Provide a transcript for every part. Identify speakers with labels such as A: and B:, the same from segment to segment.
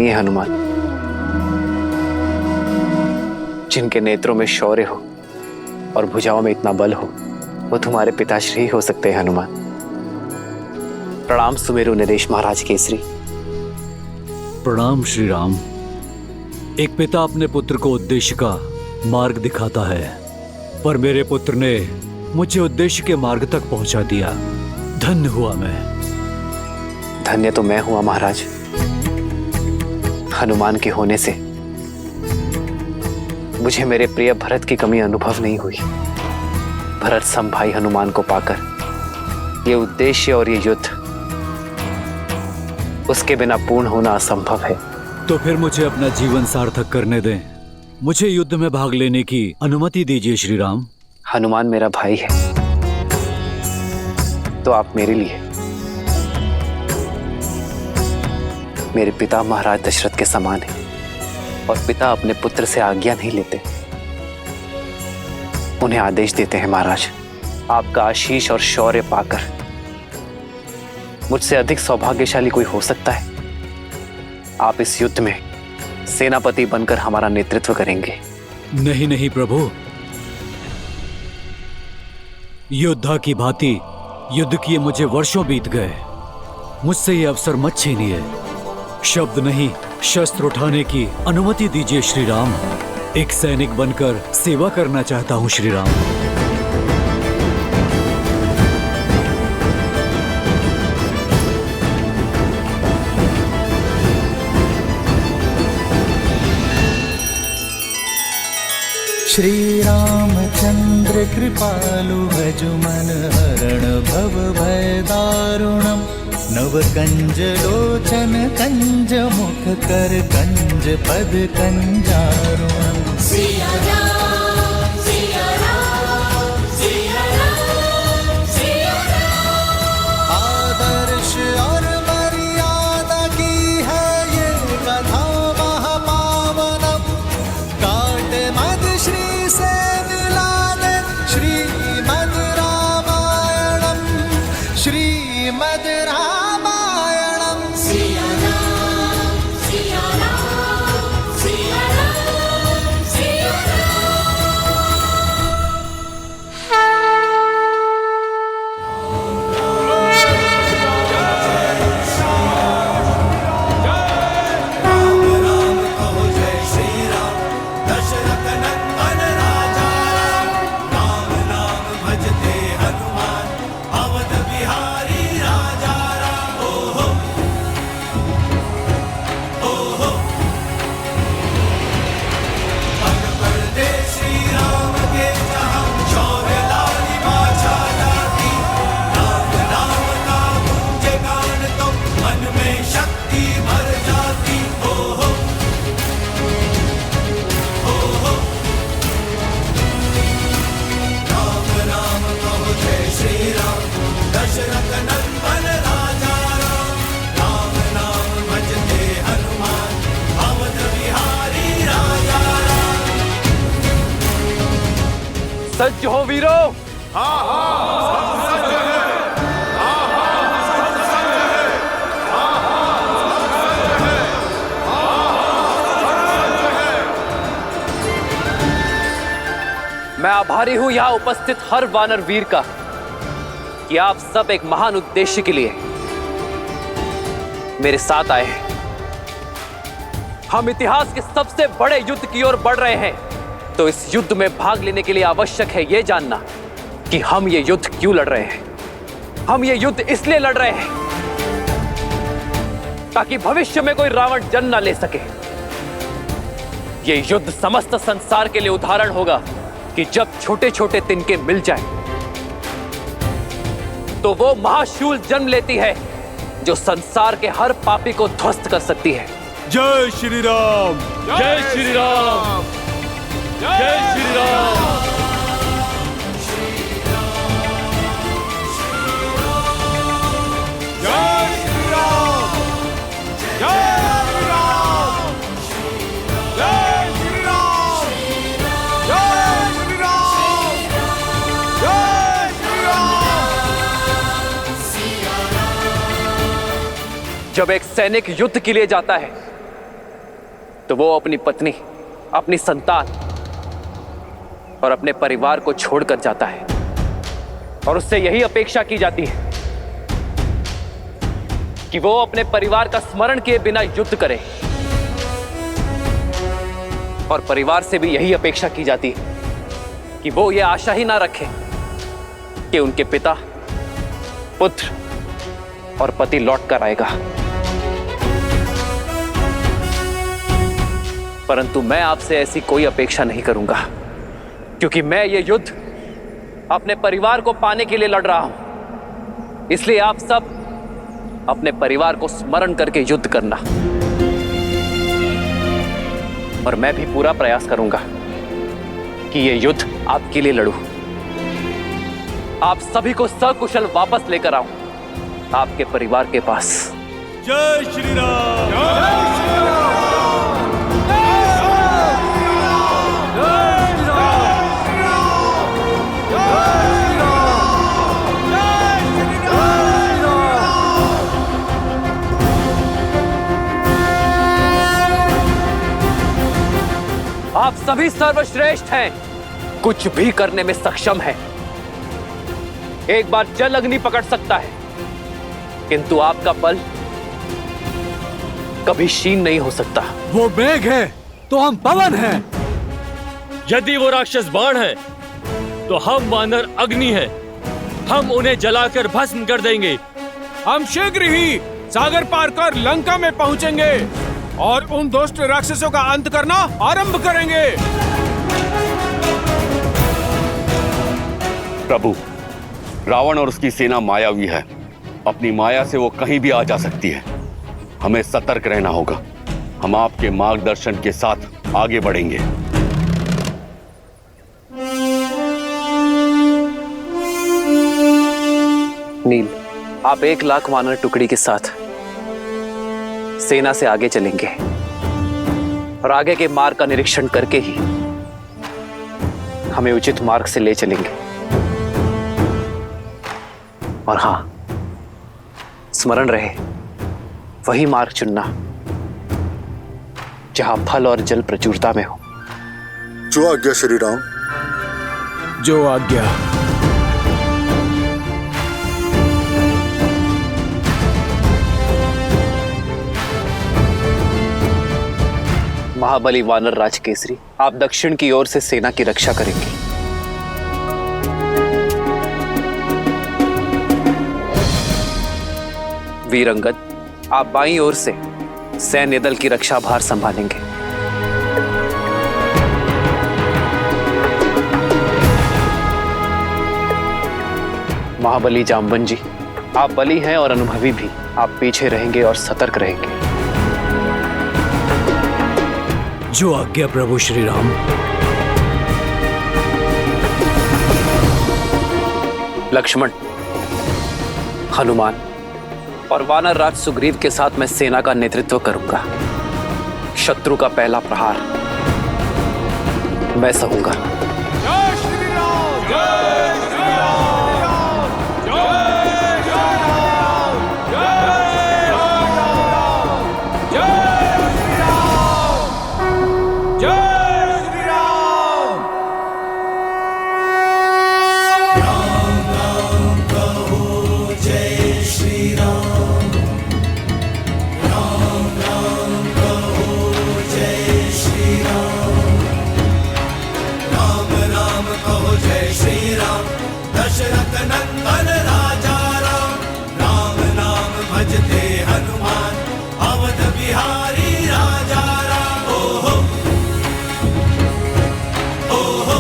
A: ये हनुमान, जिनके नेत्रों में शौर्य हो और भुजाओं में इतना बल हो, वो तुम्हारे पिताश्री ही हो सकते हैं हनुमान। प्रणाम सुमेरु नरेश महाराज केसरी।
B: प्रणाम श्री राम। एक पिता अपने पुत्र को उद्देश्य का मार्ग दिखाता है, पर मेरे पुत्र ने मुझे उद्देश्य के मार्ग तक पहुंचा दिया। धन्य हुआ मैं।
A: धन्य तो मैं हुआ महाराज। हनुमान के होने से मुझे मेरे प्रिय भरत की कमी अनुभव नहीं हुई। भरत सम भाई हनुमान को पाकर ये उद्देश्य और ये युद्ध उसके बिना पूर्ण होना असंभव है।
B: तो फिर मुझे अपना जीवन सार्थक करने दें। मुझे युद्ध में भाग लेने की अनुमति दीजिए श्री राम।
A: हनुमान मेरा भाई है तो आप मेरे लिए, मेरे पिता महाराज दशरथ के समान है, और पिता अपने पुत्र से आज्ञा नहीं लेते, उन्हें आदेश देते हैं। महाराज, आपका आशीष और शौर्य पाकर मुझसे अधिक सौभाग्यशाली कोई हो सकता है? आप इस युद्ध में सेनापति बनकर हमारा नेतृत्व करेंगे।
B: नहीं नहीं प्रभु, योद्धा की भांति युद्ध किए मुझे वर्षों बीत गए। मुझसे ये अवसर मत छीनिए। शब्द नहीं, शस्त्र उठाने की अनुमति दीजिए श्री राम। एक सैनिक बनकर सेवा करना चाहता हूं श्री राम।
C: श्री रामचंद्र कृपालु भजु मन हरण भव भय दारुणम। नव कंज लोचन कंज मुख कर कंज पद कंजारुणम।
D: सिया राम, सिया राम, सिया राम, सिया राम।
C: आदर्श और मर्यादा की है ये कथा महापावनम। काट मद श्री से मिला दे श्रीमद् रामायणम। श्रीमद् रामायणम।
D: सिया राम, सिया राम, सिया राम, सिया
A: सज्ज हो वीरो। मैं आभारी हूं यहां उपस्थित हर वानर वीर का कि आप सब एक महान उद्देश्य के लिए मेरे साथ आए हैं। हम इतिहास के सबसे बड़े युद्ध की ओर बढ़ रहे हैं, तो इस युद्ध में भाग लेने के लिए आवश्यक है यह जानना कि हम ये युद्ध क्यों लड़ रहे हैं। हम ये युद्ध इसलिए लड़ रहे हैं ताकि भविष्य में कोई रावण जन्म न ले सके। ये युद्ध समस्त संसार के लिए उदाहरण होगा कि जब छोटे छोटे तिनके मिल जाएं, तो वो महाशूल जन्म लेती है जो संसार के हर पापी को ध्वस्त कर सकती है।
B: जय श्री राम, जय श्री राम, जय श्री राम।
A: जब एक सैनिक युद्ध के लिए जाता है तो वो अपनी पत्नी, अपनी संतान और अपने परिवार को छोड़कर जाता है और उससे यही अपेक्षा की जाती है कि वो अपने परिवार का स्मरण किए बिना युद्ध करे। और परिवार से भी यही अपेक्षा की जाती है कि वो ये आशा ही ना रखे कि उनके पिता, पुत्र और पति लौट कर आएगा। परंतु मैं आपसे ऐसी कोई अपेक्षा नहीं करूंगा, क्योंकि मैं ये युद्ध अपने परिवार को पाने के लिए लड़ रहा हूं। इसलिए आप सब अपने परिवार को स्मरण करके युद्ध करना। और मैं भी पूरा प्रयास करूंगा कि ये युद्ध आपके लिए लड़ूं, आप सभी को सकुशल वापस लेकर आऊं आपके परिवार के पास।
B: जय श्री राम।
A: आप सभी सर्वश्रेष्ठ हैं, कुछ भी करने में सक्षम हैं। एक बार जल अग्नि पकड़ सकता है, किंतु आपका बल कभी क्षीण नहीं हो सकता।
B: वो मेघ है तो हम पवन हैं।
E: यदि वो राक्षस बाण है तो हम वानर अग्नि है, हम उन्हें जलाकर भस्म कर देंगे।
F: हम शीघ्र ही सागर पार कर लंका में पहुंचेंगे और उन दुष्ट राक्षसों का अंत करना आरंभ करेंगे।
G: प्रभु, रावण और उसकी सेना मायावी है। अपनी माया से वो कहीं भी आ जा सकती है। हमें सतर्क रहना होगा। हम आपके मार्गदर्शन के साथ आगे बढ़ेंगे।
A: नील, आप 1,00,000 वानर टुकड़ी के साथ सेना से आगे चलेंगे और आगे के मार्ग का निरीक्षण करके ही हमें उचित मार्ग से ले चलेंगे। और हां, स्मरण रहे, वही मार्ग चुनना जहां फल और जल प्रचुरता में हो।
H: जो आज्ञा श्री राम।
F: जो आज्ञा।
A: महाबली वानर राज केसरी, आप दक्षिण की ओर से सेना की रक्षा करेंगे। वीर अंगद, आप बाईं ओर से सैन्य दल की रक्षा भार संभालेंगे। महाबली जाम्बन जी, आप बली हैं और अनुभवी भी, आप पीछे रहेंगे और सतर्क रहेंगे।
B: जो आज्ञा प्रभु श्री राम।
A: लक्ष्मण, हनुमान और वानर राज सुग्रीव के साथ मैं सेना का नेतृत्व करूंगा। शत्रु का पहला प्रहार मैं सहूंगा।
F: जय श्री राम। जय श्री राम। जय श्री राम। जय श्री राम। जय श्री राम।
C: राम राम कहो जय श्री राम। राम राम कहो जय श्री राम। राम राम कहो जय श्री राम। दशरथ नंदन राजा राम। राम नाम भजते हनुमान। अवध बिहारी राजा राम। ओहो ओहो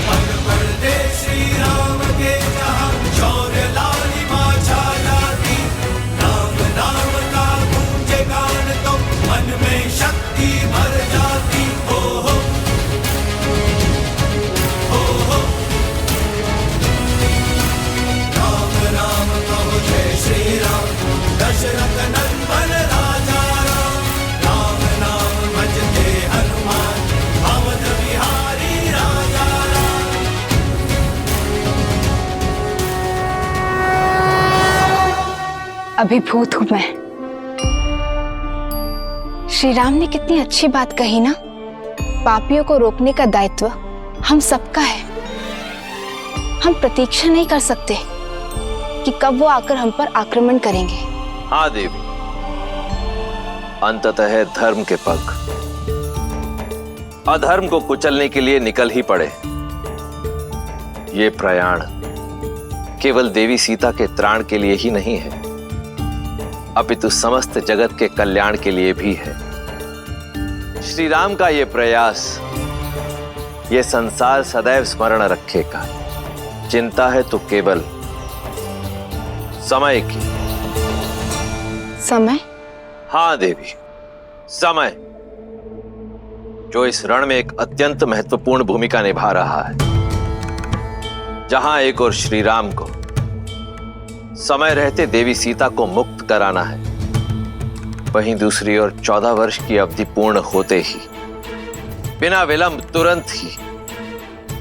C: पग पड़ते श्री राम के जहाँ शौर्य लालिमा छा जाती। राम नाम का गूंजे गान तो मन में शक्ति भर जाती। ओहो ओहो राम राम कहो जय श्री राम। दशरथ नंदन राजा राम। राम नाम भजते हनुमान। अवध बिहारी राजा राम।
I: अभिभूत हूं मैं। श्री राम ने कितनी अच्छी बात कही ना। पापियों को रोकने का दायित्व हम सबका है। हम प्रतीक्षा नहीं कर सकते कि कब वो आकर हम पर आक्रमण करेंगे।
J: हाँ देवी, अंततः धर्म के पग अधर्म को कुचलने के लिए निकल ही पड़े। ये प्रयाण केवल देवी सीता के त्राण के लिए ही नहीं है, अपितु समस्त जगत के कल्याण के लिए भी है। श्री राम का ये प्रयास ये संसार सदैव स्मरण रखेगा। चिंता है तो केवल समय की।
I: समय?
J: हाँ देवी, समय जो इस रण में एक अत्यंत महत्वपूर्ण भूमिका निभा रहा है। जहां एक और श्री राम को समय रहते देवी सीता को मुक्त कराना है, वहीं दूसरी ओर 14 वर्ष की अवधि पूर्ण होते ही बिना विलंब तुरंत ही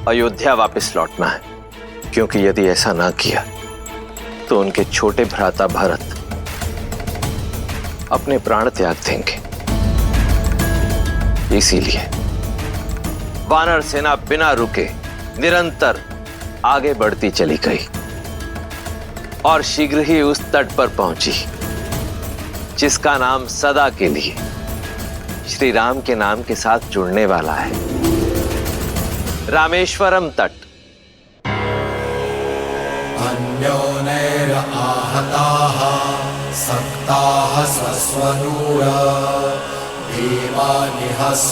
J: अयोध्या वापस लौटना है। क्योंकि यदि ऐसा ना किया तो उनके छोटे भ्राता भरत अपने प्राण त्याग देंगे। इसीलिए वानर सेना बिना रुके निरंतर आगे बढ़ती चली गई और शीघ्र ही उस तट पर पहुंची जिसका नाम सदा के लिए श्री राम के नाम के साथ जुड़ने वाला है, रामेश्वरम तट।
C: अन्योनैराहताः सक्ताः स्वस्वनूर देवानिहस्वनाः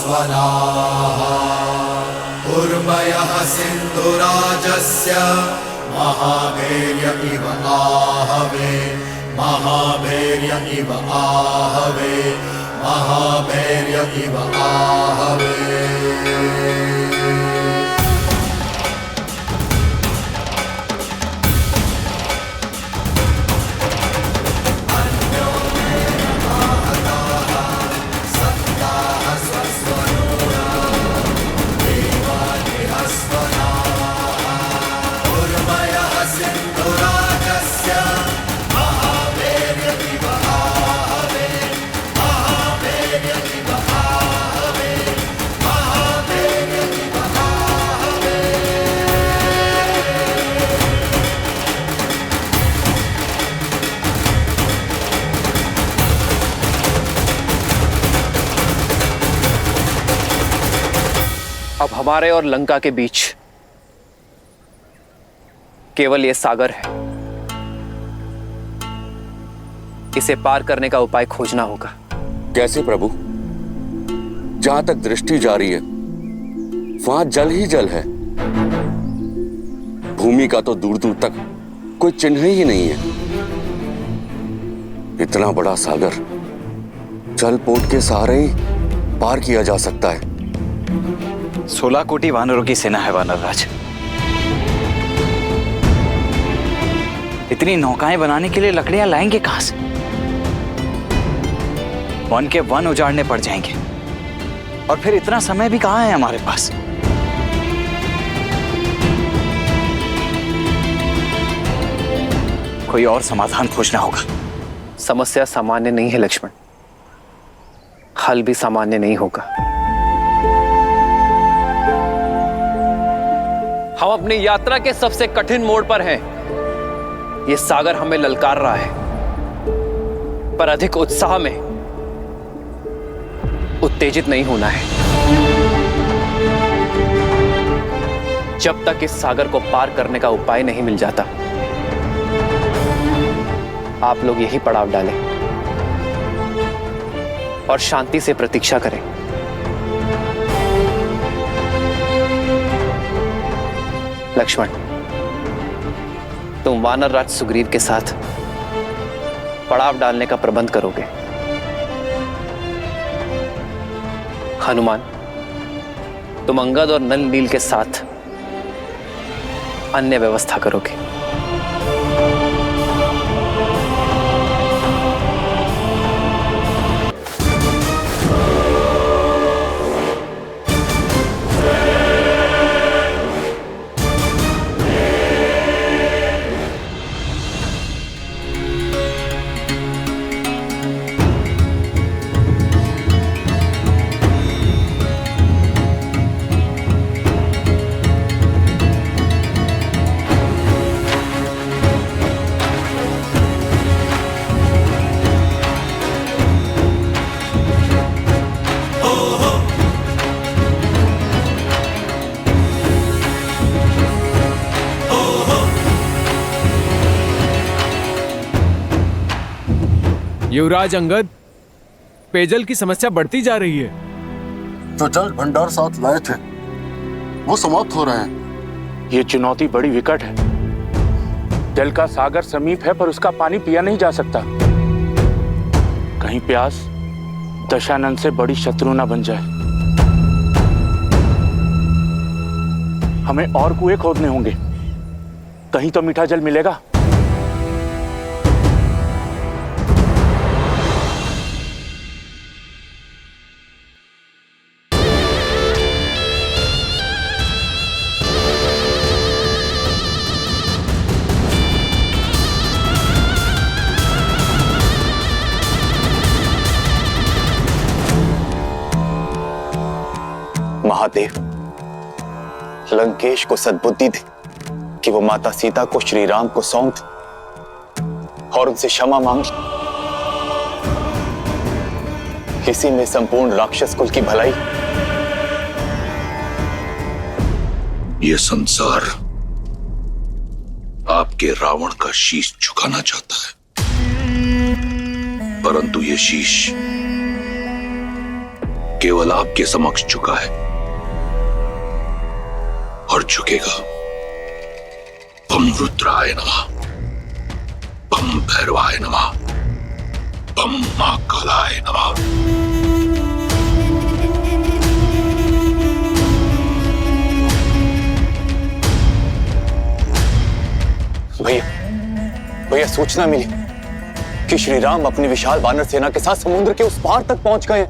C: उर्वयः सिन्धुराजस्य महाभैर्य इव आहवे महाभैर्य इव आहवे महाभैर्य इव आहवे।
A: अब हमारे और लंका के बीच केवल ये सागर है। इसे पार करने का उपाय खोजना होगा।
G: कैसे प्रभु? जहां तक दृष्टि जा रही है वहां जल ही जल है। भूमि का तो दूर दूर तक कोई चिन्ह ही नहीं है। इतना बड़ा सागर जल पोत के सहारे ही पार किया जा सकता है।
K: 16 कोटि वानरों की सेना है वानरराज। इतनी नौकाएं बनाने के लिए लकड़ियां लाएंगे कहां से? वन के वन उजाड़ने पड़ जाएंगे और फिर इतना समय भी कहां है हमारे पास। कोई और समाधान खोजना होगा।
A: समस्या सामान्य नहीं है लक्ष्मण, हल भी सामान्य नहीं होगा। हम अपनी यात्रा के सबसे कठिन मोड़ पर हैं। यह सागर हमें ललकार रहा है, पर अधिक उत्साह में उत्तेजित नहीं होना है। जब तक इस सागर को पार करने का उपाय नहीं मिल जाता, आप लोग यही पड़ाव डालें और शांति से प्रतीक्षा करें। लक्ष्मण, तुम वानरराज सुग्रीव के साथ पड़ाव डालने का प्रबंध करोगे। हनुमान, तुम अंगद और नल नील के साथ अन्य व्यवस्था करोगे।
F: युवराज अंगद, पेयजल की समस्या बढ़ती जा रही है।
H: जो जल भंडार साथ लाए थे वो समाप्त हो रहे हैं।
L: ये चुनौती बड़ी विकट है। जल का सागर समीप है पर उसका पानी पिया नहीं जा सकता। कहीं प्यास दशानन से बड़ी शत्रु ना बन जाए। हमें और कुएं खोदने होंगे, कहीं तो मीठा जल मिलेगा।
M: महादेव, लंकेश को सद्बुद्धि दे कि वो माता सीता को श्री राम को सौंप और उनसे क्षमा मांग। इसी में संपूर्ण राक्षस कुल की भलाई।
N: ये संसार आपके रावण का शीश झुकाना चाहता है, परंतु ये शीश केवल आपके समक्ष झुका है और झुकेगा। बम रुद्राय नमः, बम भैरवाय नमः, बम महाकालाय नमः।
M: भैया सूचना मिली कि श्री राम अपनी विशाल वानर सेना के साथ समुद्र के उस पार तक पहुंच गए।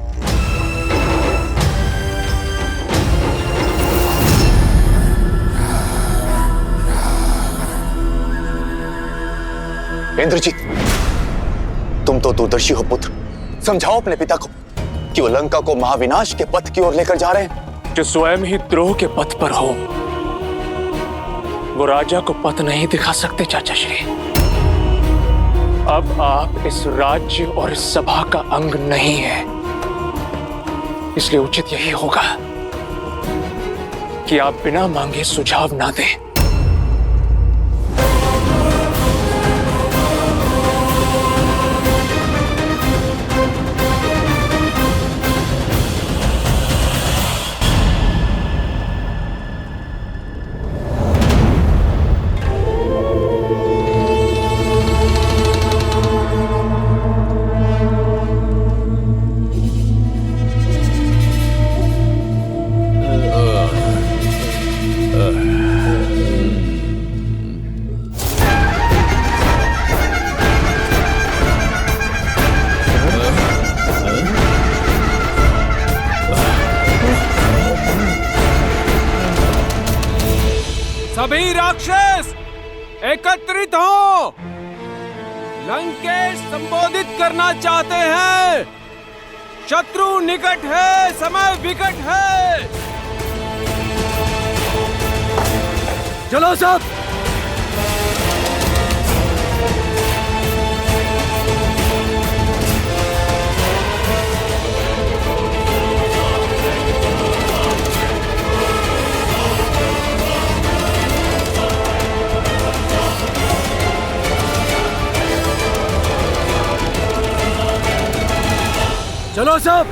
M: इंद्रजीत, तुम तो दूरदर्शी हो पुत्र, समझाओ अपने पिता को कि वो लंका को महाविनाश के पथ की ओर लेकर जा रहे हैं।
L: जो स्वयं ही द्रोह के पथ पर हो, वो राजा को पथ नहीं दिखा सकते चाचा श्री। अब आप इस राज्य और इस सभा का अंग नहीं है, इसलिए उचित यही होगा कि आप बिना मांगे सुझाव ना दें।
F: सभी राक्षस एकत्रित हो। लंकेश संबोधित करना चाहते हैं। शत्रु निकट है, समय विकट है।
B: चलो सब। चलो सब।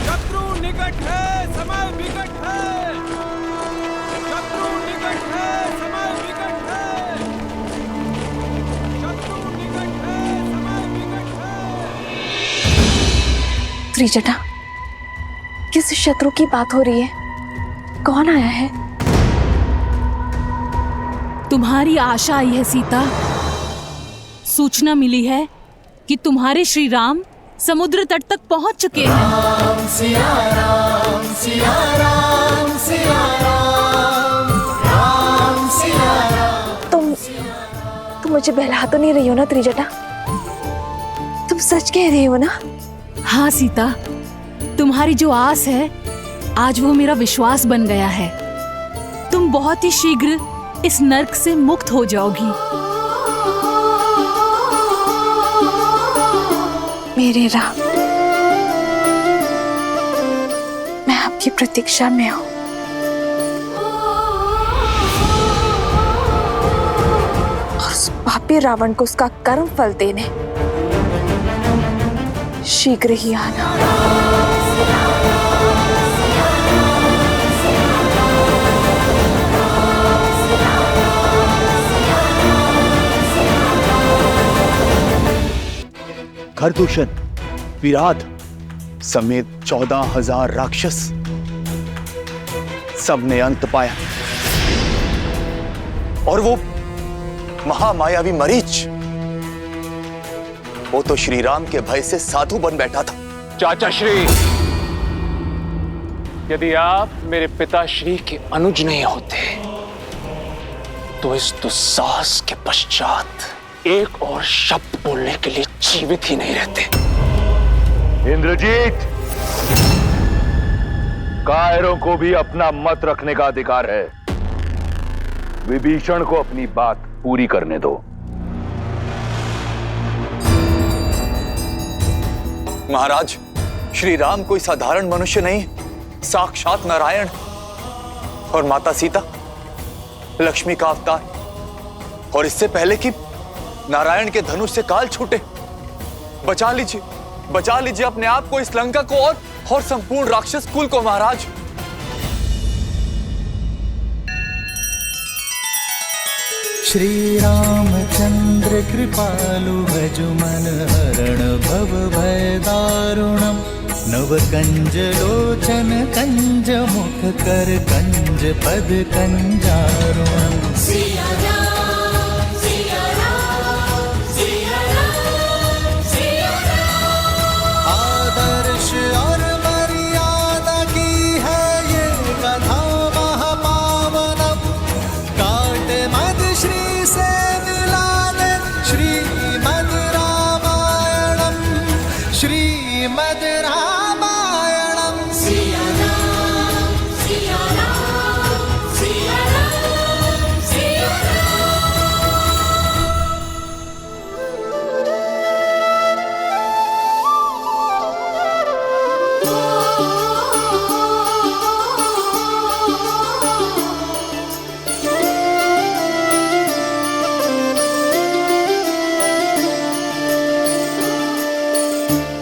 F: शत्रु निकट है, समय विकट है। शत्रु निकट है, समय विकट है। शत्रु निकट है, समय विकट है।
I: त्रिजटा, किस शत्रु की बात हो रही है? कौन आया है?
O: तुम्हारी आशा आई है सीता। सूचना मिली है कि तुम्हारे श्री राम समुद्र तट तक पहुंच चुके हैं।
D: राम सिया राम, सिया राम, सिया राम, राम सिया राम।
I: तुम मुझे बहला तो नहीं रही हो ना त्रिजटा? तुम सच कह रही हो ना?
O: हाँ सीता, तुम्हारी जो आस है आज वो मेरा विश्वास बन गया है। तुम बहुत ही शीघ्र इस नर्क से मुक्त हो जाओगी।
I: मेरे राम, मैं आपकी प्रतीक्षा में हूँ।
P: पापी रावण को उसका कर्म फल देने शीघ्र ही आना।
M: खरदूषण, विराट समेत 14,000 राक्षस सबने अंत पाया और वो महामायावी मरीच, वो तो श्री राम के भय से साधु बन बैठा था।
L: चाचा श्री, यदि आप मेरे पिताश्री के अनुज नहीं होते तो इस दुस्साहस के पश्चात एक और शब्द बोलने के लिए जीवित ही नहीं रहते।
N: इंद्रजीत, कायरों को भी अपना मत रखने का अधिकार है। विभीषण को अपनी बात पूरी करने दो।
M: महाराज, श्री राम कोई साधारण मनुष्य नहीं, साक्षात नारायण, और माता सीता लक्ष्मी का अवतार। और इससे पहले कि नारायण के धनुष से काल छूटे, बचा लीजिए अपने आप को, इस लंका को और संपूर्ण राक्षस कुल को। महाराज,
D: श्री रामचंद्र कृपालु भजु मन हरण भव भय दारुणम, नव कंज लोचन कंज मुख कर कंज पद कंजारुणम। आदर्श और मर्यादा की है ये कथा महापावनम, काट मद श्री से मिला दे श्रीमद् रामायणम, श्रीमद् रामायणम। सिया राम, सिया राम, सिया राम, सिया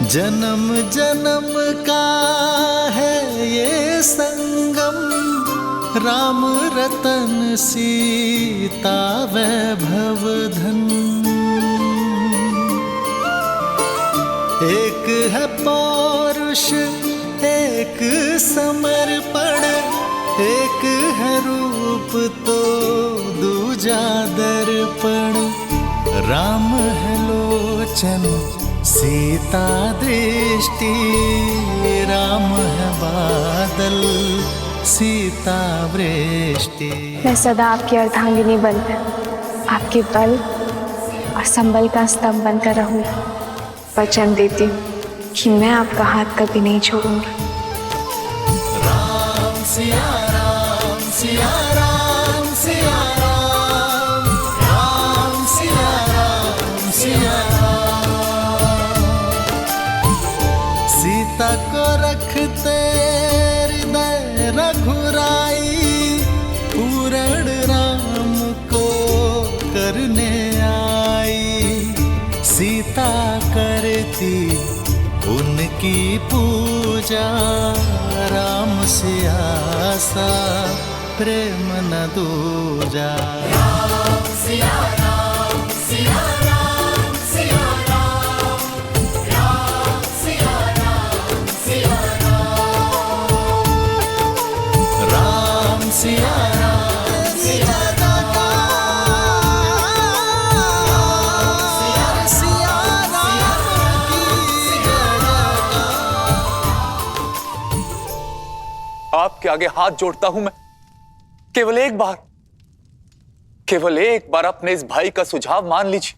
D: जन्म जन्म का है ये संगम, राम रतन सीता वैभव धन। एक है पौरुष एक समर्पण, एक है रूप तो दूजा दर्पण। राम है लोचन सीता दृष्टि, राम है बादल सीता वृष्टि।
I: मैं सदा आपकी अर्धांगिनी बनकर, आपके बल और संबल का स्तंभ बनकर रहूंगी। वचन देती हूँ कि मैं आपका हाथ कभी नहीं छोड़ूंगी।
D: राम सिया राम, सिया राम, सिया राम, राम सिया राम, सिया राम। सीता को रखते हृदय रघुराई, पूरण राम को करने आई। सीता करती उनकी पूजा, राम से आसा प्रेम न दूजा। राम सिया राम, सिया राम, सिया राम, राम सिया राम, सिया राम, राम सिया राम, सिया
M: आपके आगे हाथ जोड़ता हूं मैं। केवल एक बार अपने इस भाई का सुझाव मान लीजिए।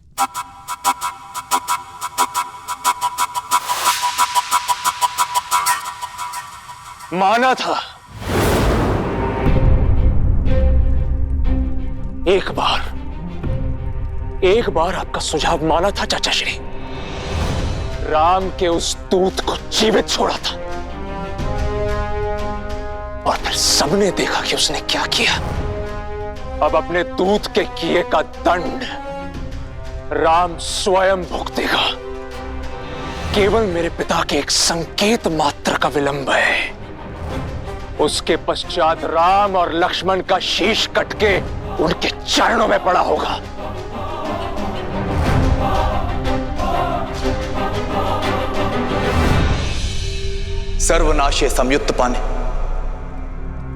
L: माना था, एक बार आपका सुझाव माना था चाचा श्री। राम के उस दूत को जीवित छोड़ा था और फिर सबने देखा कि उसने क्या किया। अब अपने दूत के किए का दंड राम स्वयं भुगतेगा। केवल मेरे पिता के एक संकेत मात्र का विलंब है। उसके पश्चात राम और लक्ष्मण का शीश कट के उनके चरणों में पड़ा होगा।
M: सर्वनाशे संयुक्त पाने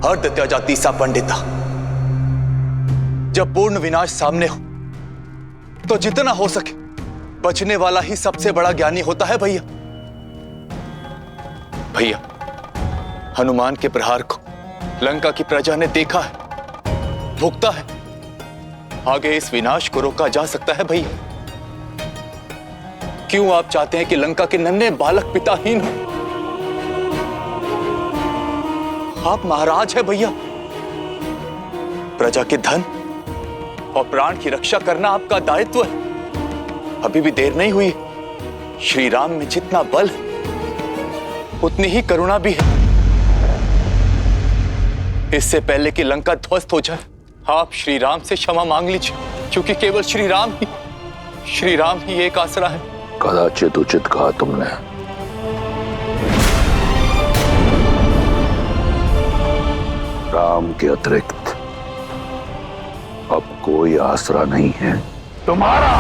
M: हर्द त्याजा तीसा पंडिता। जब पूर्ण विनाश सामने हो तो जितना हो सके बचने वाला ही सबसे बड़ा ज्ञानी होता है भैया। भैया, हनुमान के प्रहार को लंका की प्रजा ने देखा है, भुगता है। आगे इस विनाश को रोका जा सकता है भैया। क्यों आप चाहते हैं कि लंका के नन्हे बालक पिताहीन हो? आप महाराज हैं भैया। प्रजा के धन और प्राण की रक्षा करना आपका दायित्व है। अभी भी देर नहीं हुई। श्री राम में जितना बल है उतनी ही करुणा भी है। इससे पहले कि लंका ध्वस्त हो जाए, आप श्री राम से क्षमा मांग लीजिए, क्योंकि केवल श्री राम ही एक आसरा है।
N: कदाचित उचित कहा तुमने। राम के अतिरिक्त अब कोई आसरा नहीं है तुम्हारा।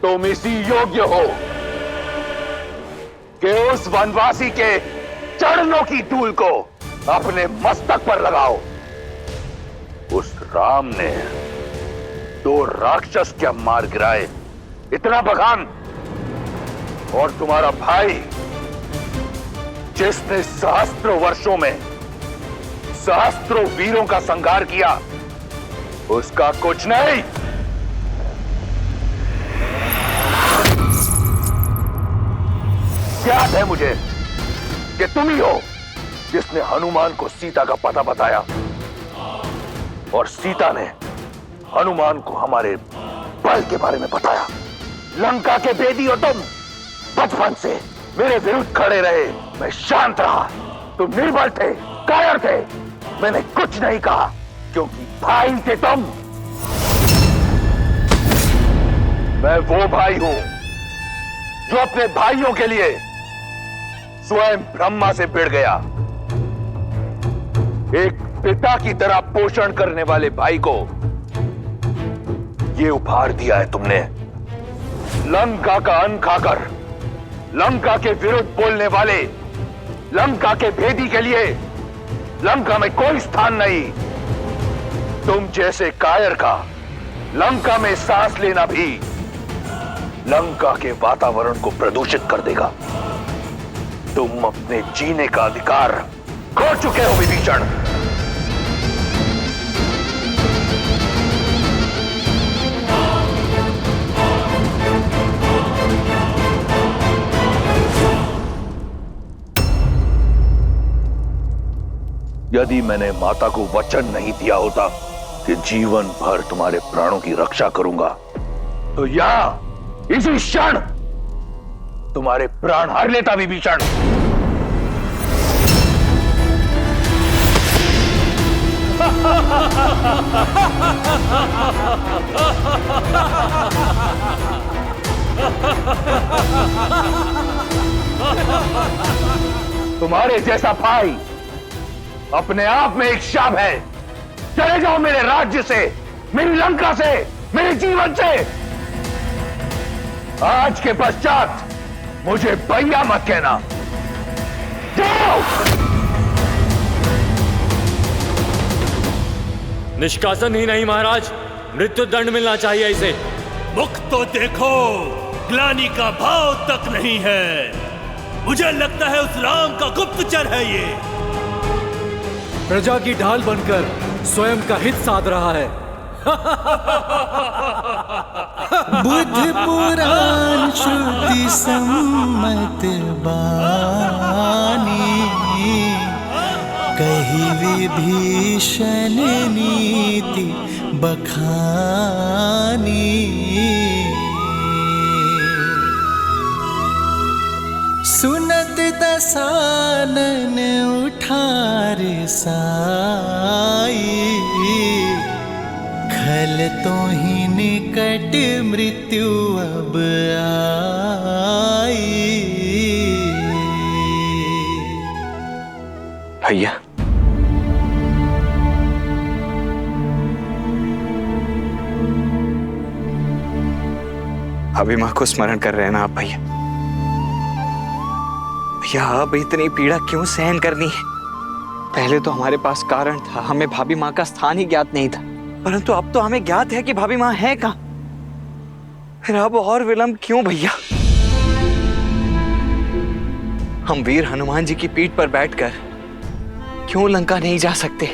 L: तुम इसी योग्य हो कि उस वनवासी के चरणों की धूल को अपने मस्तक पर लगाओ।
N: उस राम ने 2 राक्षस क्या मार गिराए, इतना बखान।
L: और तुम्हारा भाई जिसने सहस्त्रों वर्षों में सहस्त्रों वीरों का संहार किया, उसका कुछ नहीं। याद है मुझे कि तुम ही हो जिसने हनुमान को सीता का पता बताया, और सीता ने हनुमान को हमारे बल के बारे में बताया। लंका के भेदी हो तुम। बचपन से मेरे विरुद्ध खड़े रहे, मैं शांत रहा। तुम निर्बल थे, कायर थे, मैंने कुछ नहीं कहा, क्योंकि भाई थे तुम। मैं वो भाई हूं जो अपने भाइयों के लिए स्वयं ब्रह्मा से भिड़ गया। एक पिता की तरह पोषण करने वाले भाई को ये उपहार दिया है तुमने। लंका का अन्न खाकर लंका के विरुद्ध बोलने वाले लंका के भेदी के लिए लंका में कोई स्थान नहीं। तुम जैसे कायर का लंका में सांस लेना भी लंका के वातावरण को प्रदूषित कर देगा। तुम अपने जीने का अधिकार खो चुके हो विभीषण।
N: यदि मैंने माता को वचन नहीं दिया होता कि जीवन भर तुम्हारे प्राणों की रक्षा करूंगा,
L: तो यहां इसी क्षण तुम्हारे प्राण हर लेता विभीषण। तुम्हारे जैसा भाई अपने आप में एक शाप है। चले जाओ मेरे राज्य से, मेरी लंका से, मेरे जीवन से। आज के पश्चात मुझे भैया मत कहना। जाओ।
E: निष्कासन ही नहीं महाराज, मृत्यु दंड मिलना चाहिए इसे।
C: मुख तो देखो, ग्लानि का भाव तक नहीं है। मुझे लगता है उस राम का गुप्तचर है ये।
B: प्रजा की ढाल बनकर स्वयं का हित साध रहा है।
D: बुद्ध पुराण श्रुति सम्मत बानी, कही विभीषण नीति बखानी। सुनत दसानन उठार साई, खल तो ही निकट मृत्यु अब आई।
K: भैया, अभी माँ को स्मरण कर रहे हैं ना आप भैया? भैया अब इतनी पीड़ा क्यों सहन करनी है? पहले तो हमारे पास कारण था, हमें भाभी माँ का स्थान ही ज्ञात नहीं था, परंतु अब तो हमें ज्ञात है कि भाभी माँ है कहाँ। फिर अब और विलंब क्यों भैया? हम वीर हनुमान जी की पीठ पर बैठकर क्यों लंका नहीं जा सकते?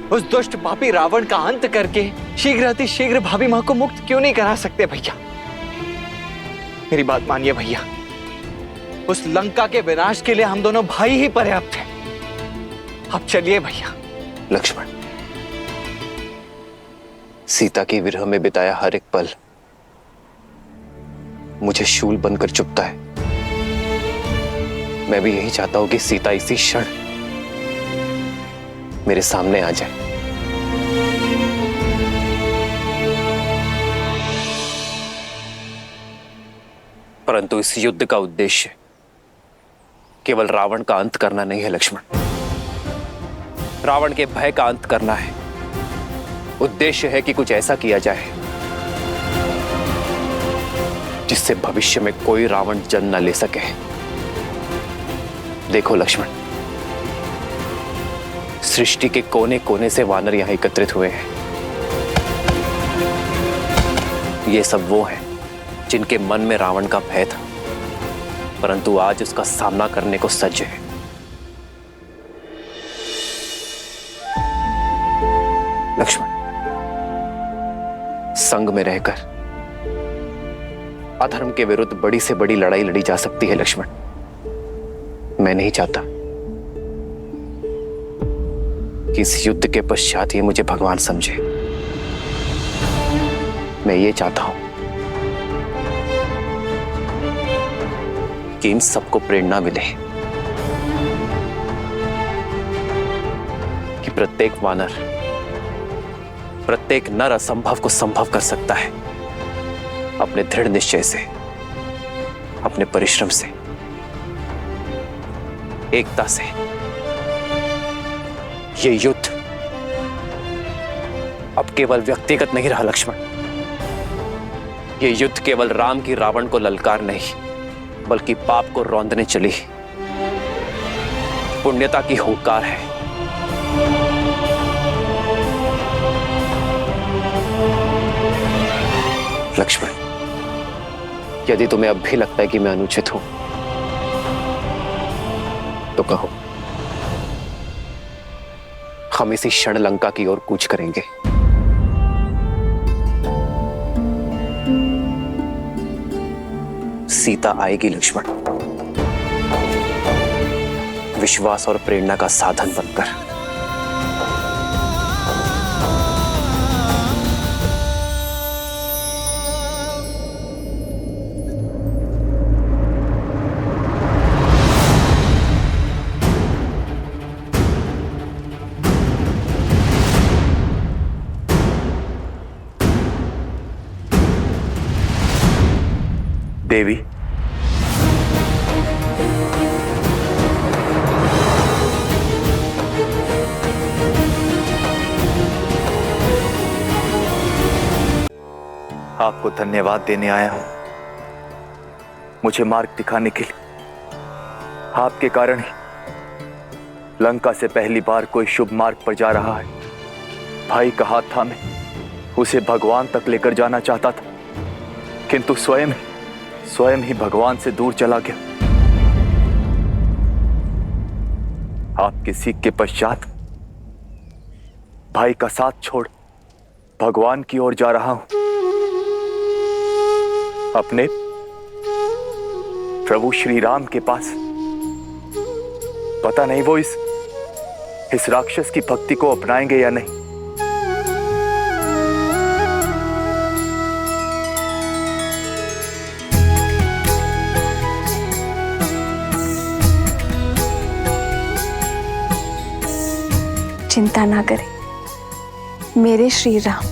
K: उस दुष्ट पापी रावण का अंत करके शीघ्र अति शीघ्र भाभी माँ को मुक्त क्यों नहीं करा सकते भैया? मेरी बात मानिए भैया, उस लंका के विनाश के लिए हम दोनों भाई ही पर्याप्त हैं। अब चलिए भैया।
J: लक्ष्मण, सीता के विरह में बिताया हर एक पल मुझे शूल बनकर चुभता है। मैं भी यही चाहता हूं कि सीता इसी क्षण मेरे सामने आ जाए। परंतु इस युद्ध का उद्देश्य केवल रावण का अंत करना नहीं है लक्ष्मण, रावण के भय का अंत करना है। उद्देश्य है कि कुछ ऐसा किया जाए जिससे भविष्य में कोई रावण जन्म न ले सके। देखो लक्ष्मण, सृष्टि के कोने कोने से वानर यहां एकत्रित हुए हैं। ये सब वो हैं जिनके मन में रावण का भय था, परंतु आज उसका सामना करने को सज्ज है। लक्ष्मण, संग में रहकर अधर्म के विरुद्ध बड़ी से बड़ी लड़ाई लड़ी जा सकती है लक्ष्मण। मैं नहीं चाहता कि इस युद्ध के पश्चात ये मुझे भगवान समझे। मैं ये चाहता हूं कि इन सबको प्रेरणा मिले कि प्रत्येक वानर, प्रत्येक नर असंभव को संभव कर सकता है अपने दृढ़ निश्चय से, अपने परिश्रम से, एकता से। ये युद्ध अब केवल व्यक्तिगत नहीं रहा लक्ष्मण, ये युद्ध केवल राम की रावण को ललकार नहीं बल्कि पाप को रौंदने चली पुण्यता की हुंकार है। लक्ष्मण, यदि तुम्हें अब भी लगता है कि मैं अनुचित हूं तो कहो, हम इसी क्षण लंका की ओर कूच करेंगे। सीता आएगी लक्ष्मण, विश्वास और प्रेरणा का साधन बनकर।
N: देवी, आपको धन्यवाद देने आया हूं, मुझे मार्ग दिखाने के लिए। आपके कारण ही लंका से पहली बार कोई शुभ मार्ग पर जा रहा है। भाई का हाथ थामे उसे भगवान तक लेकर जाना चाहता था, किंतु स्वयं ही भगवान से दूर चला गया। आपके सीख के पश्चात भाई का साथ छोड़ भगवान की ओर जा रहा हूं। प्रभु श्री राम के पास। पता नहीं वो इस राक्षस की भक्ति को अपनाएंगे या नहीं।
P: चिंता ना करें, मेरे श्री राम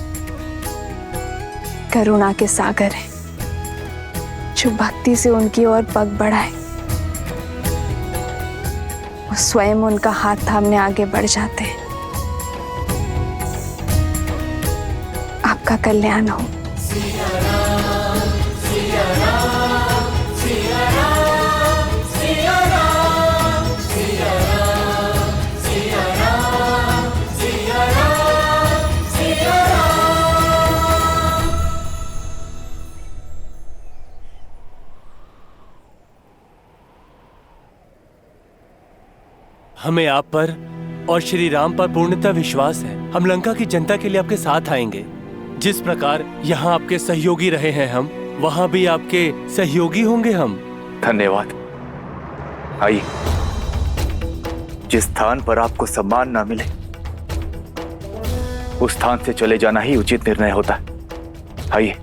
P: करुणा के सागर हैं, जो भक्ति से उनकी ओर पग बढ़ाए वो स्वयं उनका हाथ थामने आगे बढ़ जाते हैं। आपका कल्याण हो।
E: हमें आप पर और श्री राम पर पूर्णतः विश्वास है। हम लंका की जनता के लिए आपके साथ आएंगे। जिस प्रकार यहाँ आपके सहयोगी रहे हैं हम, वहाँ भी आपके सहयोगी होंगे हम।
N: धन्यवाद। आइए, जिस स्थान पर आपको सम्मान ना मिले उस स्थान से चले जाना ही उचित निर्णय होता है। आइए।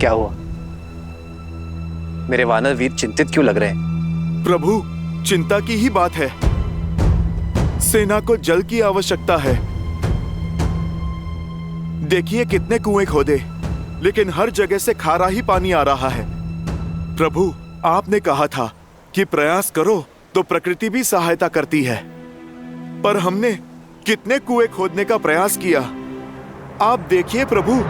A: क्या हुआ? मेरे वानर वीर चिंतित क्यों लग रहे हैं?
Q: प्रभु, चिंता की ही बात है। सेना को जल की आवश्यकता है। देखिए कितने कुएं खोदे, लेकिन हर जगह से खारा ही पानी आ रहा है। प्रभु, आपने कहा था कि प्रयास करो तो प्रकृति भी सहायता करती है, पर हमने कितने कुएं खोदने का प्रयास किया। आप देखिए प्रभु।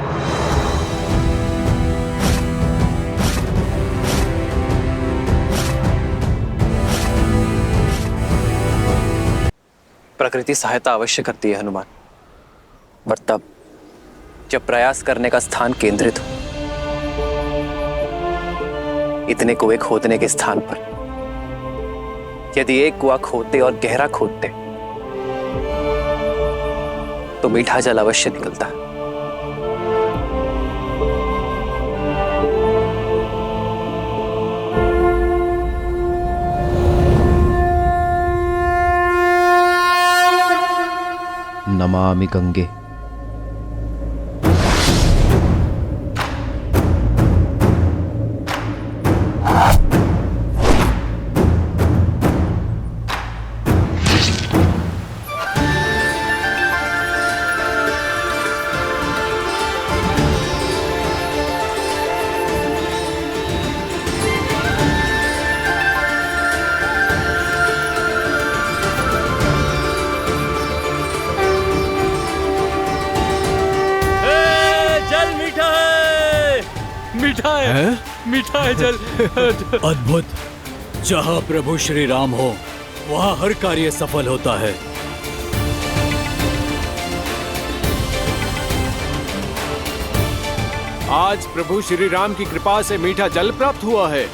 A: प्रकृति सहायता अवश्य करती है हनुमान, पर तब जब प्रयास करने का स्थान केंद्रित हो। इतने कुएं खोदने के स्थान पर यदि एक कुआं खोदते और गहरा खोदते तो मीठा जल अवश्य निकलता।
R: नमामि गंगे।
E: मीठा है जल।
B: अद्भुत। जहाँ प्रभु श्री राम हो वहाँ हर कार्य सफल होता है।
F: आज प्रभु श्री राम की कृपा से मीठा जल प्राप्त हुआ है।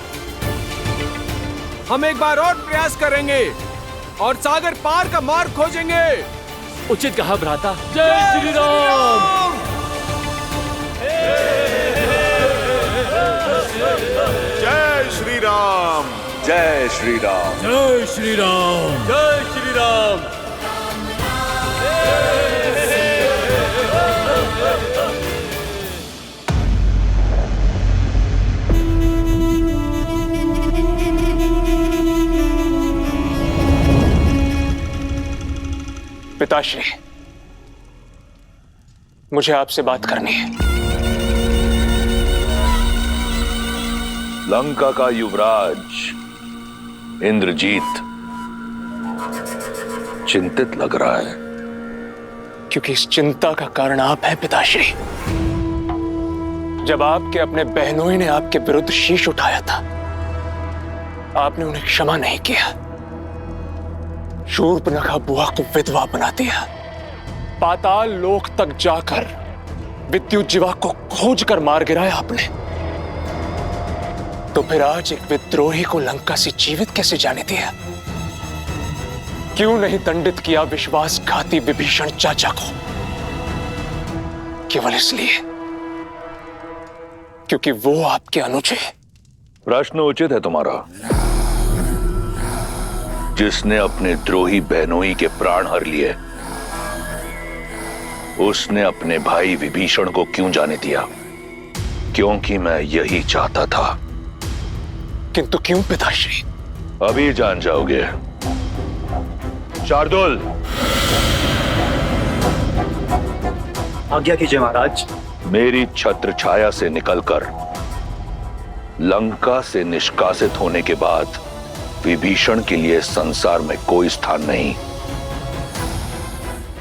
F: हम एक बार और प्रयास करेंगे और सागर पार का मार्ग खोजेंगे।
E: उचित कहा भ्राता। जय श्री राम।
Q: जय श्री राम।
L: जय श्री राम।
B: जय श्री राम।
E: जय श्री राम।
S: पिताश्री, मुझे आपसे बात करनी है।
L: लंका का युवराज इंद्रजीत चिंतित लग रहा है।
S: क्योंकि इस चिंता का कारण आप हैं पिताश्री। जब आपके अपने बहनोई ने आपके विरुद्ध शीश उठाया था, आपने उन्हें क्षमा नहीं किया। शूर्पणखा बुआ को विधवा बना दिया पाताल लोक तक जाकर विद्युत जीवा को खोज कर मार गिराया आपने, तो फिर आज एक विद्रोही को लंका से जीवित कैसे जाने दिया? क्यों नहीं दंडित किया विश्वासघाती विभीषण चाचा को? केवल इसलिए क्योंकि वो आपके अनुज है।
L: प्रश्न उचित है तुम्हारा। जिसने अपने द्रोही बहनोई के प्राण हर लिए, उसने अपने भाई विभीषण को क्यों जाने दिया? क्योंकि मैं यही चाहता था।
S: किंतु क्यों पिताश्री?
L: अभी जान जाओगे। शार्दुल,
N: आज्ञा कीजिए महाराज।
L: मेरी छत्र छाया से निकलकर लंका से निष्कासित होने के बाद विभीषण के लिए संसार में कोई स्थान नहीं,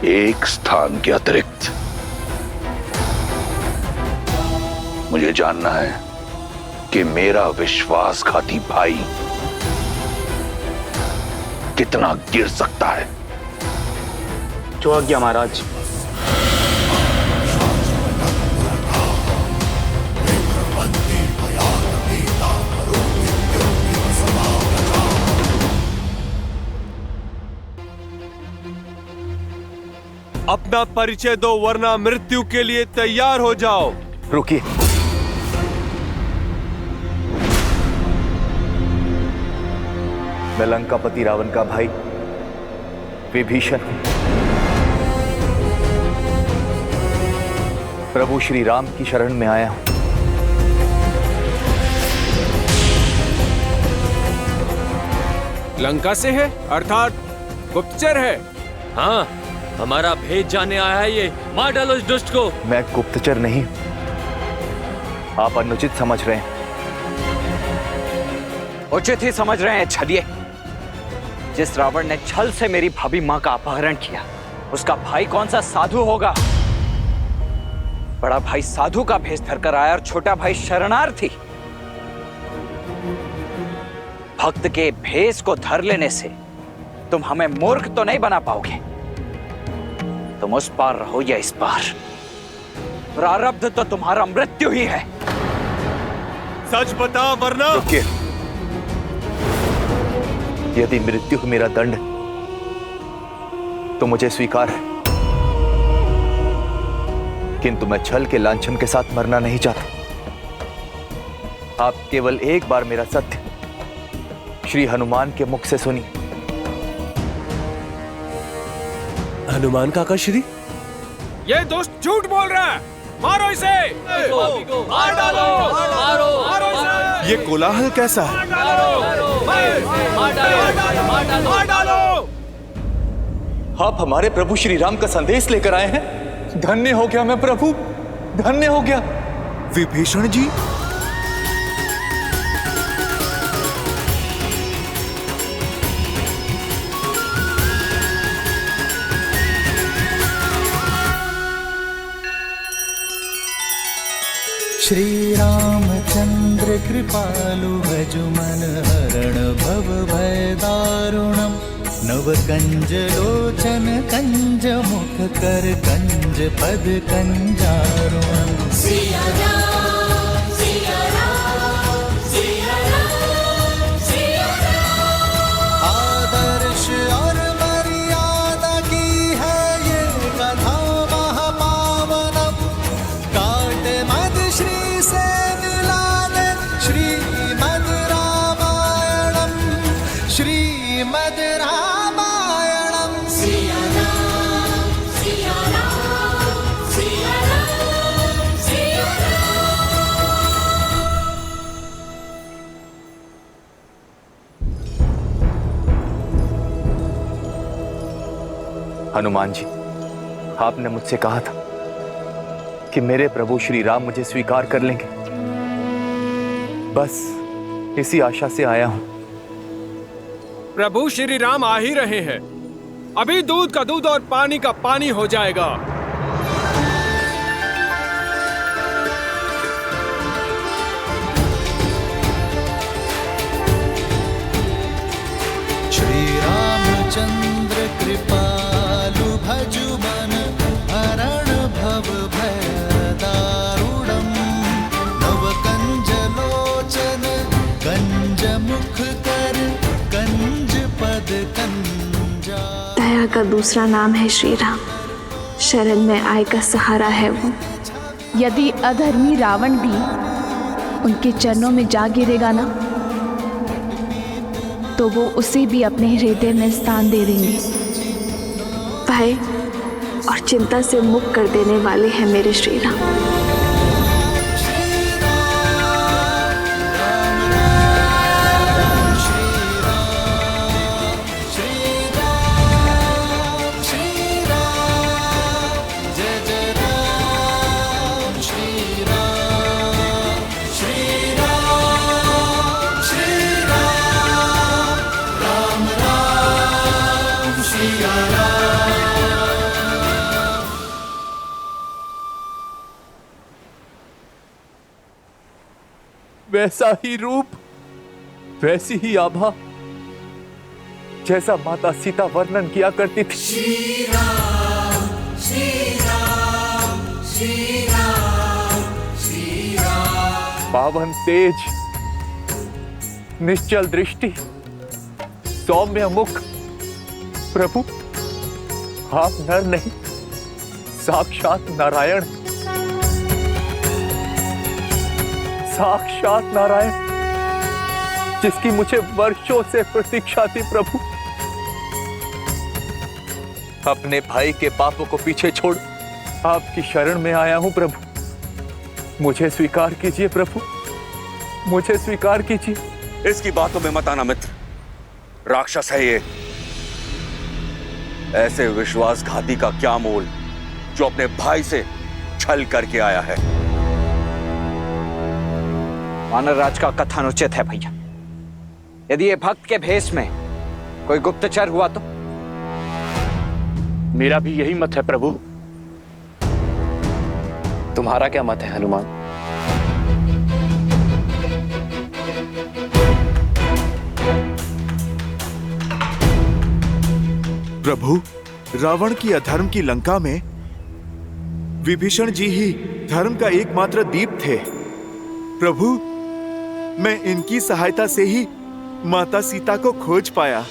L: एक स्थान के अतिरिक्त। मुझे जानना है कि मेरा विश्वासघाती भाई कितना गिर सकता है।
N: जो आज्ञा महाराज।
E: अपना परिचय दो, वरना मृत्यु के लिए तैयार हो जाओ।
N: रुकिए। मैं लंकापति रावण का भाई विभीषण हूं। प्रभु श्री राम की शरण में आया हूं।
F: लंका से है, अर्थात गुप्तचर है।
B: हाँ, हमारा भेद जानने आया है ये। मार डालो इस दुष्ट को।
N: मैं गुप्तचर नहीं, आप अनुचित समझ रहे हैं।
K: उचित ही समझ रहे हैं छलिए। जिस रावण ने छल से मेरी भाभी मां का अपहरण किया, उसका भाई कौन सा साधु होगा? बड़ा भाई साधु का भेष धरकर आया और छोटा भाई शरणार्थी। भक्त के भेष को धर लेने से तुम हमें मूर्ख तो नहीं बना पाओगे। तुम उस पार रहो या इस पार, प्रारब्ध तो तुम्हारा मृत्यु ही है।
E: सच बता वरना।
N: रुकिए। यदि मृत्यु मेरा दंड तो मुझे स्वीकार है, किंतु मैं छल के लांछन के साथ मरना नहीं चाहता। आप केवल एक बार मेरा सत्य श्री हनुमान के मुख से सुनिए।
E: हनुमान काका श्री?
F: ये दोस्त झूठ बोल रहा है। मारो इसे।
C: मार डालो।
F: मारो इसे।
Q: ये कोलाहल कैसा है?
F: मार डालो।
M: आप हमारे प्रभु श्री राम का संदेश लेकर आए हैं। धन्य हो गया मैं प्रभु, धन्य हो गया।
Q: विभीषण जी,
D: श्री रामचंद्र कृपालु भजु मन हरण भव भय दारुणम। नव कंज लोचन कंज मुख कर कंज पद कंजारुणम।
C: सिया राम, सिया राम, सिया राम, सिया राम।
D: आदर्श और मर्यादा की है ये कथा महापावनम। काट मद श्री से मिला दे श्रीमद् रामायणम, श्रीमद् रामायणम।
C: सिया राम, सिया राम, सिया राम, सिया राम।
N: हनुमान जी, आपने मुझसे कहा था कि मेरे प्रभु श्री राम मुझे स्वीकार कर लेंगे। बस इसी आशा से आया हूं।
F: प्रभु श्री राम आ ही रहे हैं। अभी दूध का दूध और पानी का पानी हो जाएगा।
D: श्री रामचंद्र कृपालु भजु मन
P: का दूसरा नाम है श्री राम। शरण में आए का सहारा है वो।
O: यदि अधर्मी रावण भी उनके चरणों में जा गिरेगा ना, तो वो उसे भी अपने हृदय में स्थान दे देंगे।
P: भय और चिंता से मुक्त कर देने वाले हैं मेरे श्री राम।
N: वैसा ही रूप, वैसी ही आभा जैसा माता सीता वर्णन किया करती थी।
C: श्री राम, श्री राम, श्री राम, श्री राम।
N: पावन तेज, निश्चल दृष्टि, सौम्य मुख। प्रभु, आप नर नहीं, साक्षात नारायण, साक्षात नारायण, जिसकी मुझे वर्षों से प्रतीक्षा थी। प्रभु, अपने भाई के पापों को पीछे छोड़ आपकी शरण में आया हूं। प्रभु, मुझे स्वीकार कीजिए। प्रभु, मुझे स्वीकार कीजिए।
G: इसकी बातों में मत आना मित्र, राक्षस है ये। ऐसे विश्वासघाती का क्या मोल जो अपने भाई से छल करके आया है।
K: वानर राज का कथन उचित है भैया। यदि ये भक्त के भेष में कोई गुप्तचर हुआ तो?
S: मेरा भी यही मत है प्रभु।
R: तुम्हारा क्या मत है हनुमान?
Q: प्रभु, रावण की अधर्म की लंका में विभीषण जी ही धर्म का एकमात्र दीप थे। प्रभु, मैं इनकी सहायता से ही माता सीता को खोज पाया।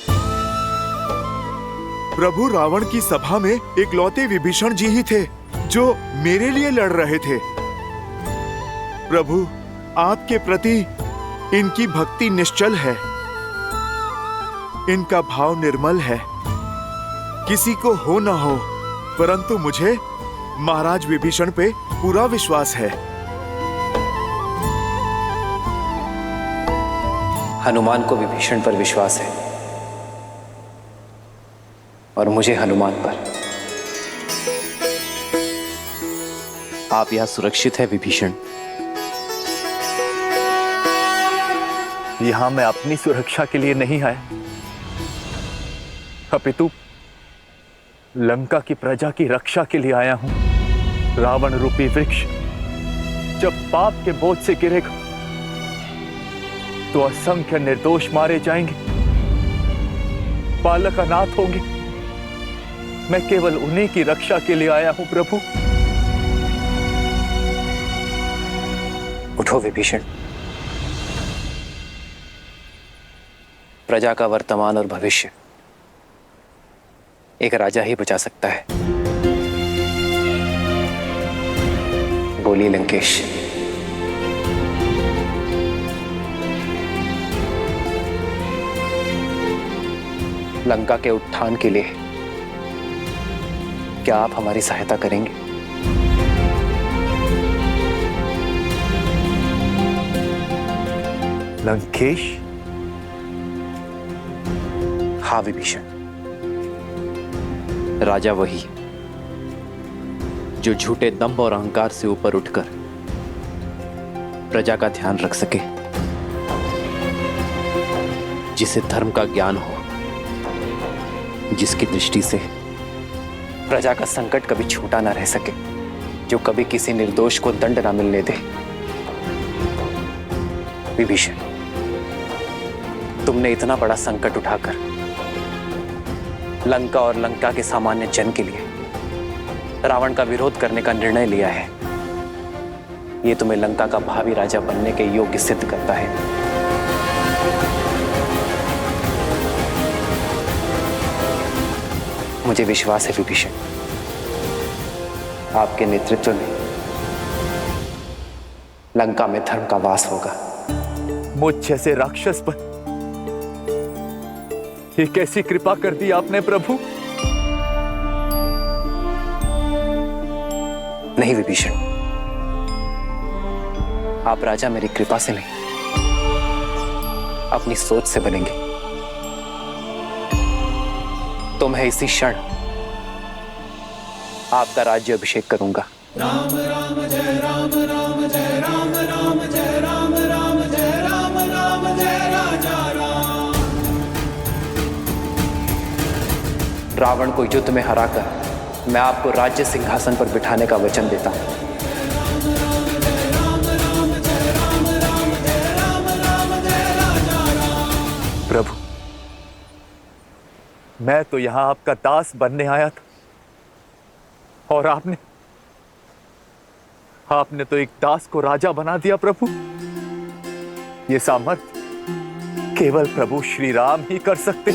Q: प्रभु, रावण की सभा में इकलौते विभीषण जी ही थे जो मेरे लिए लड़ रहे थे। प्रभु, आपके प्रति इनकी भक्ति निश्चल है, इनका भाव निर्मल है। किसी को हो ना हो, परंतु मुझे महाराज विभीषण पे पूरा विश्वास है।
R: हनुमान को विभीषण पर विश्वास है और मुझे हनुमान पर। आप यहां सुरक्षित है विभीषण।
N: यहां मैं अपनी सुरक्षा के लिए नहीं आया, अपितु लंका की प्रजा की रक्षा के लिए आया हूं। रावण रूपी वृक्ष जब पाप के बोझ से गिरेगा तो असंख्य निर्दोष मारे जाएंगे, बालक अनाथ होंगे। मैं केवल उन्हीं की रक्षा के लिए आया हूं। प्रभु,
R: उठो विभीषण। प्रजा का वर्तमान और भविष्य एक राजा ही बचा सकता है। बोलिए लंकेश। लंका के उत्थान के लिए क्या आप हमारी सहायता करेंगे?
N: लंकेश?
R: हाँ विभीषण, राजा वही जो झूठे दंभ और अहंकार से ऊपर उठकर प्रजा का ध्यान रख सके, जिसे धर्म का ज्ञान हो, जिसकी दृष्टि से प्रजा का संकट कभी छूटा ना रह सके, जो कभी किसी निर्दोष को दंड ना मिलने दे। विभीषण, तुमने इतना बड़ा संकट उठाकर लंका और लंका के सामान्य जन के लिए रावण का विरोध करने का निर्णय लिया है। यह तुम्हें लंका का भावी राजा बनने के योग्य सिद्ध करता है। मुझे विश्वास है विभीषण, आपके नेतृत्व में लंका में धर्म का वास होगा।
N: मुझ जैसे राक्षस पर ये कैसी कृपा कर दी आपने प्रभु?
R: नहीं विभीषण, आप राजा मेरी कृपा से नहीं, अपनी सोच से बनेंगे। तो मैं इसी क्षण आपका राज्य अभिषेक करूंगा।
C: राम राम जय राम राम जय राम राम जय राम राम जय राम राम जय राजा राम।
R: रावण को युद्ध में हराकर मैं आपको राज्य सिंहासन पर बिठाने का वचन देता हूं।
N: प्रभु, मैं तो यहां आपका दास बनने आया था और आपने तो एक दास को राजा बना दिया प्रभु। ये सामर्थ्य केवल प्रभु श्री राम ही कर सकते,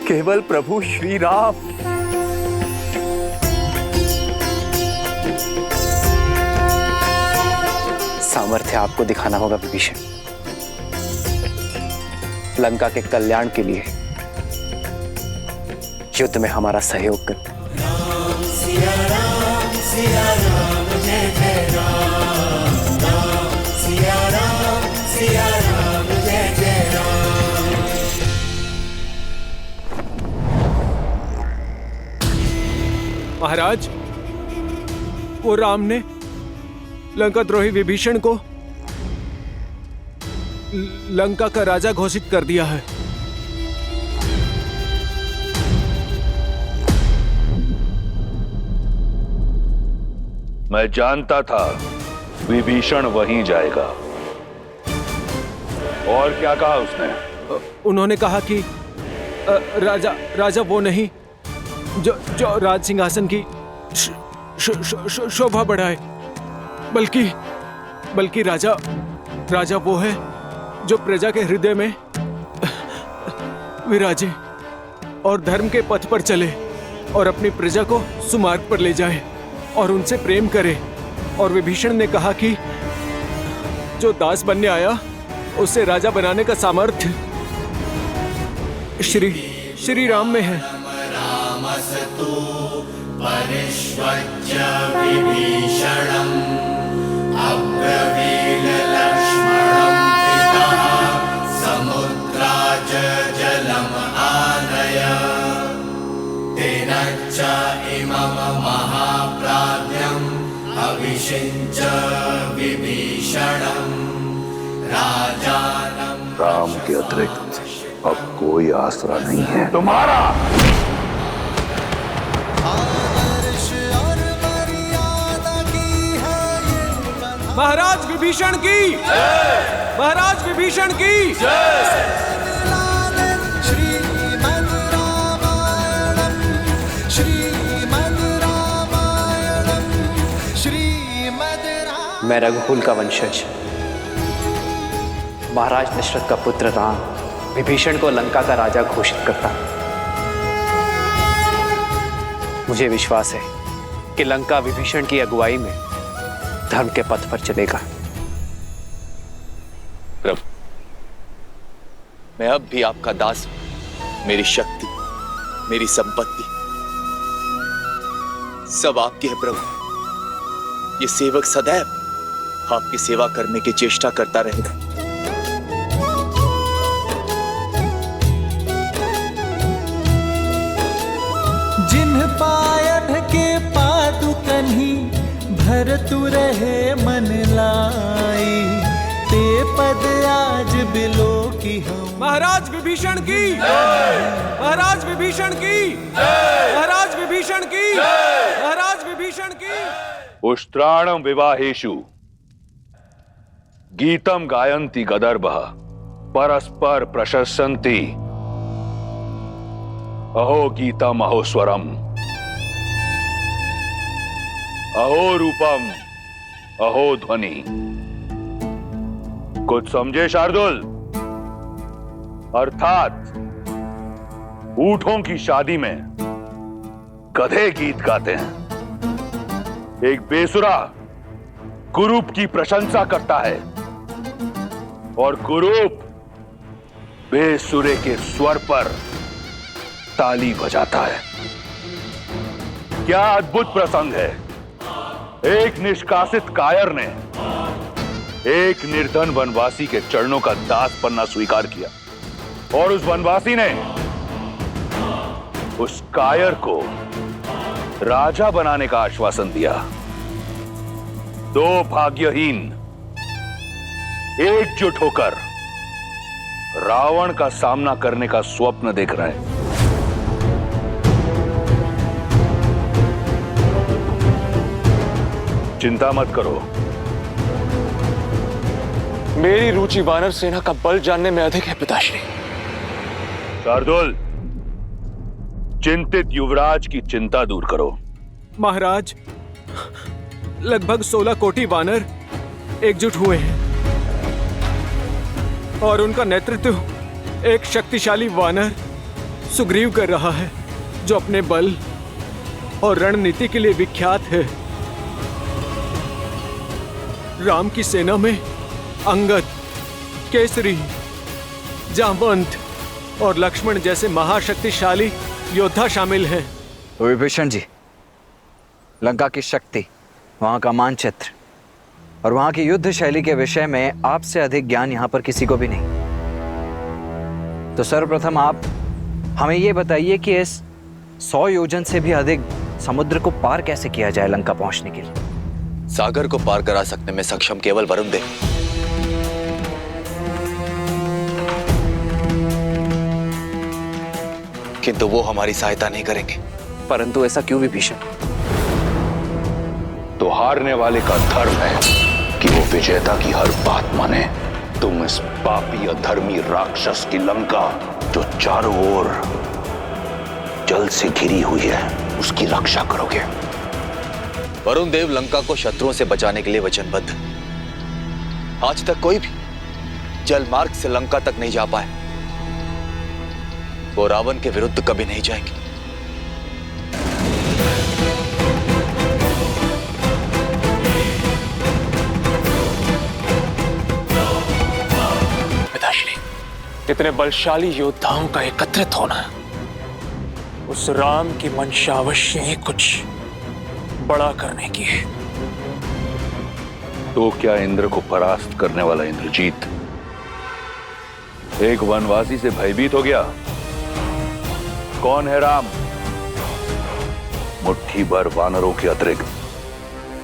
N: केवल प्रभु श्री राम।
R: सामर्थ्य आपको दिखाना होगा विभीषण। लंका के कल्याण के लिए युद्ध में हमारा सहयोग कर।
C: सिया राम जय जय राम, राम सिया राम जय जय राम।
F: महाराज, वो राम ने लंका द्रोही विभीषण को लंका का राजा घोषित कर दिया है।
L: मैं जानता था विभीषण वहीं जाएगा। और क्या कहा उसने?
F: उन्होंने कहा कि राजा वो नहीं जो राज सिंहासन की शोभा बढ़ाए, बल्कि राजा वो है जो प्रजा के हृदय में विराजे और धर्म के पथ पर चले और अपनी प्रजा को सुमार्ग पर ले जाए और उनसे प्रेम करे। और विभीषण ने कहा कि जो दास बनने आया उसे राजा बनाने का सामर्थ्य श्री राम में है।
C: रामस्तु परिष्वज्य विभीषणम् अब्रवील लक्ष्मणं पितः समुद्राज जलम् आनय तेन च इमं महाप्राज्ञम् अभिषिञ्च विभीषणम् राजानं।
L: राम के अतिरिक्त अब कोई आसरा नहीं है तुम्हारा।
F: महाराज विभीषण की, महाराज विभीषण की।
R: मैं रघुकुल का वंशज महाराज दशरथ का पुत्र राम विभीषण को लंका का राजा घोषित करता। मुझे विश्वास है कि लंका विभीषण की अगुवाई में धर्म के पथ पर चलेगा।
N: प्रभु, मैं अब भी आपका दास हूं। मेरी शक्ति, मेरी संपत्ति सब आपकी है प्रभु। ये सेवक सदैव आपकी सेवा करने की चेष्टा करता रहेगा।
D: जिन्ह पायढ़ के पादुकन्ही भरतु रहे मन लाई, ते पद आज बिलो की हम।
F: महाराज विभीषण की, महाराज विभीषण की, महाराज विभीषण की, महाराज विभीषण की।
L: उष्ट्राणं विवाहेषु गीतम गायन्ति गदर्भः परस्पर प्रशस्यन्ति अहो गीतम अहो स्वरम अहो रूपम अहो ध्वनि। कुछ समझे शार्दुल? अर्थात ऊंटों की शादी में गधे गीत गाते हैं। एक बेसुरा कुरूप की प्रशंसा करता है और कुरूप बेसुरे के स्वर पर ताली बजाता है। क्या अद्भुत प्रसंग है। एक निष्कासित कायर ने एक निर्धन वनवासी के चरणों का दास बनना स्वीकार किया और उस वनवासी ने उस कायर को राजा बनाने का आश्वासन दिया। दो भाग्यहीन एकजुट होकर रावण का सामना करने का स्वप्न देख रहे हैं। चिंता मत करो।
S: मेरी रुचि वानर सेना का बल जानने में अधिक है पिताश्री।
L: शार्दुल, चिंतित युवराज की चिंता दूर करो।
F: महाराज, लगभग 16 कोटि वानर एकजुट हुए हैं और उनका नेतृत्व एक शक्तिशाली वानर सुग्रीव कर रहा है, जो अपने बल और रणनीति के लिए विख्यात है। राम की सेना में अंगद, केसरी, जामवंत और लक्ष्मण जैसे महाशक्तिशाली योद्धा शामिल हैं।
K: विभीषण जी, लंका की शक्ति, वहां का मानचित्र और वहां की युद्ध शैली के विषय में आपसे अधिक ज्ञान यहां पर किसी को भी नहीं। तो सर्वप्रथम आप हमें यह बताइए कि इस 100 योजन से भी अधिक समुद्र को पार कैसे किया जाए लंका पहुंचने के लिए।
N: सागर को पार करा सकने में सक्षम केवल वरुण देव। किंतु वो हमारी सहायता नहीं करेंगे।
R: परंतु ऐसा क्यों विभीषण?
L: तो हारने वाले का धर्म है कि वो विजेता की हर बात माने। तुम इस पापी अधर्मी राक्षस की लंका, जो चारों ओर जल से घिरी हुई है, उसकी रक्षा करोगे।
N: वरुण देव लंका को शत्रुओं से बचाने के लिए वचनबद्ध। आज तक कोई भी जल मार्ग से लंका तक नहीं जा पाए। वो रावण के विरुद्ध कभी नहीं जाएंगे।
S: पिताश्री, इतने बलशाली योद्धाओं का एकत्रित होना उस राम की मंशा अवश्य ही कुछ बड़ा करने की है।
L: तो क्या इंद्र को परास्त करने वाला इंद्रजीत एक वनवासी से भयभीत हो गया? कौन है राम? मुट्ठी भर वानरों के अतिरिक्त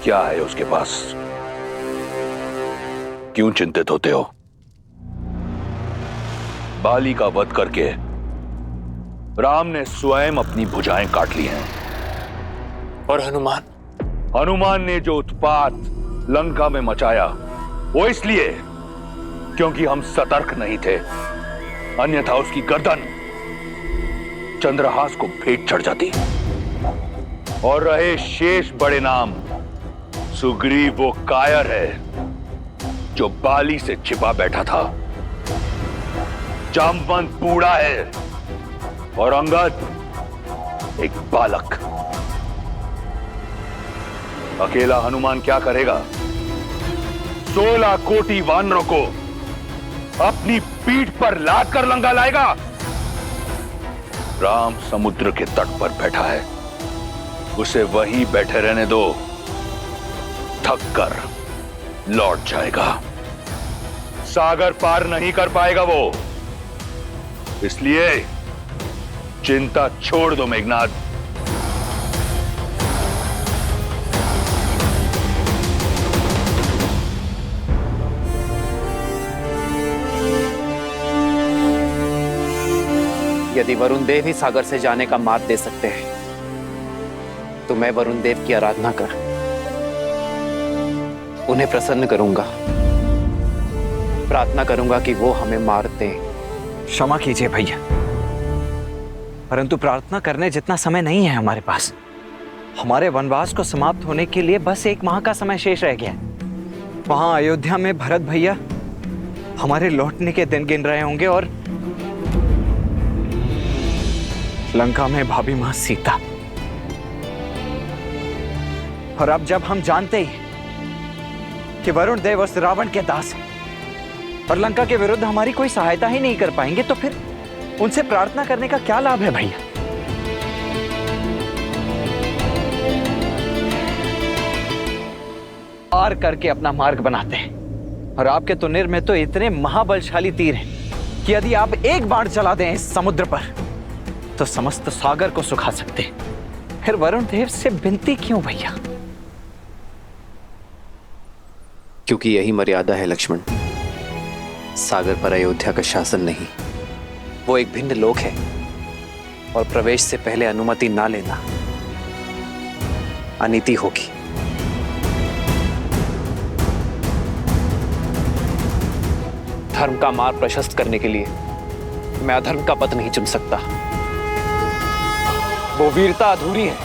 L: क्या है उसके पास? क्यों चिंतित होते हो? बाली का वध करके राम ने स्वयं अपनी भुजाएं काट ली हैं।
S: और
L: हनुमान ने जो उत्पात लंका में मचाया, वो इसलिए क्योंकि हम सतर्क नहीं थे। अन्यथा उसकी गर्दन चंद्रहास को भेंट चढ़ जाती। और रहे शेष बड़े नाम, सुग्रीव वो कायर है जो बाली से छिपा बैठा था। जामवंत बूढ़ा है और अंगद एक बालक। अकेला हनुमान क्या करेगा? 16 कोटि वानरों को अपनी पीठ पर लाद कर लंका लाएगा। राम समुद्र के तट पर बैठा है, उसे वहीं बैठे रहने दो। थक कर लौट जाएगा। सागर पार नहीं कर पाएगा वो। इसलिए चिंता छोड़ दो मेघनाद।
R: यदि वरुण देव ही सागर से जाने का मार्ग दे सकते हैं तो मैं वरुण देव की आराधना कर उन्हें प्रसन्न करूंगा। प्रार्थना करूंगा कि वो हमें मार दें।
K: क्षमा कीजिए भैया, परंतु प्रार्थना करने जितना समय नहीं है हमारे पास। हमारे वनवास को समाप्त होने के लिए बस 1 माह का समय शेष रह गया है। वहां अयोध्या में भरत भैया हमारे लौटने के दिन गिन रहे होंगे और लंका में भाभी मां सीता। और अब जब हम जानते ही कि वरुण देव उस रावण के दास हैं और लंका के विरुद्ध हमारी कोई सहायता ही नहीं कर पाएंगे, तो फिर उनसे प्रार्थना करने का क्या लाभ है भैया? पार करके अपना मार्ग बनाते हैं। और आपके तुनिर में तो इतने महाबलशाली तीर हैं कि यदि आप एक बाण चला दें इस समुद्र पर तो समस्त सागर को सुखा सकते हैं। फिर वरुण देव से विनती क्यों भैया?
R: क्योंकि यही मर्यादा है लक्ष्मण। सागर पर अयोध्या का शासन नहीं, वो एक भिन्न लोक है और प्रवेश से पहले अनुमति ना लेना अनीति होगी। धर्म का मार्ग प्रशस्त करने के लिए मैं अधर्म का पथ नहीं चुन सकता। वो वीरता अधूरी है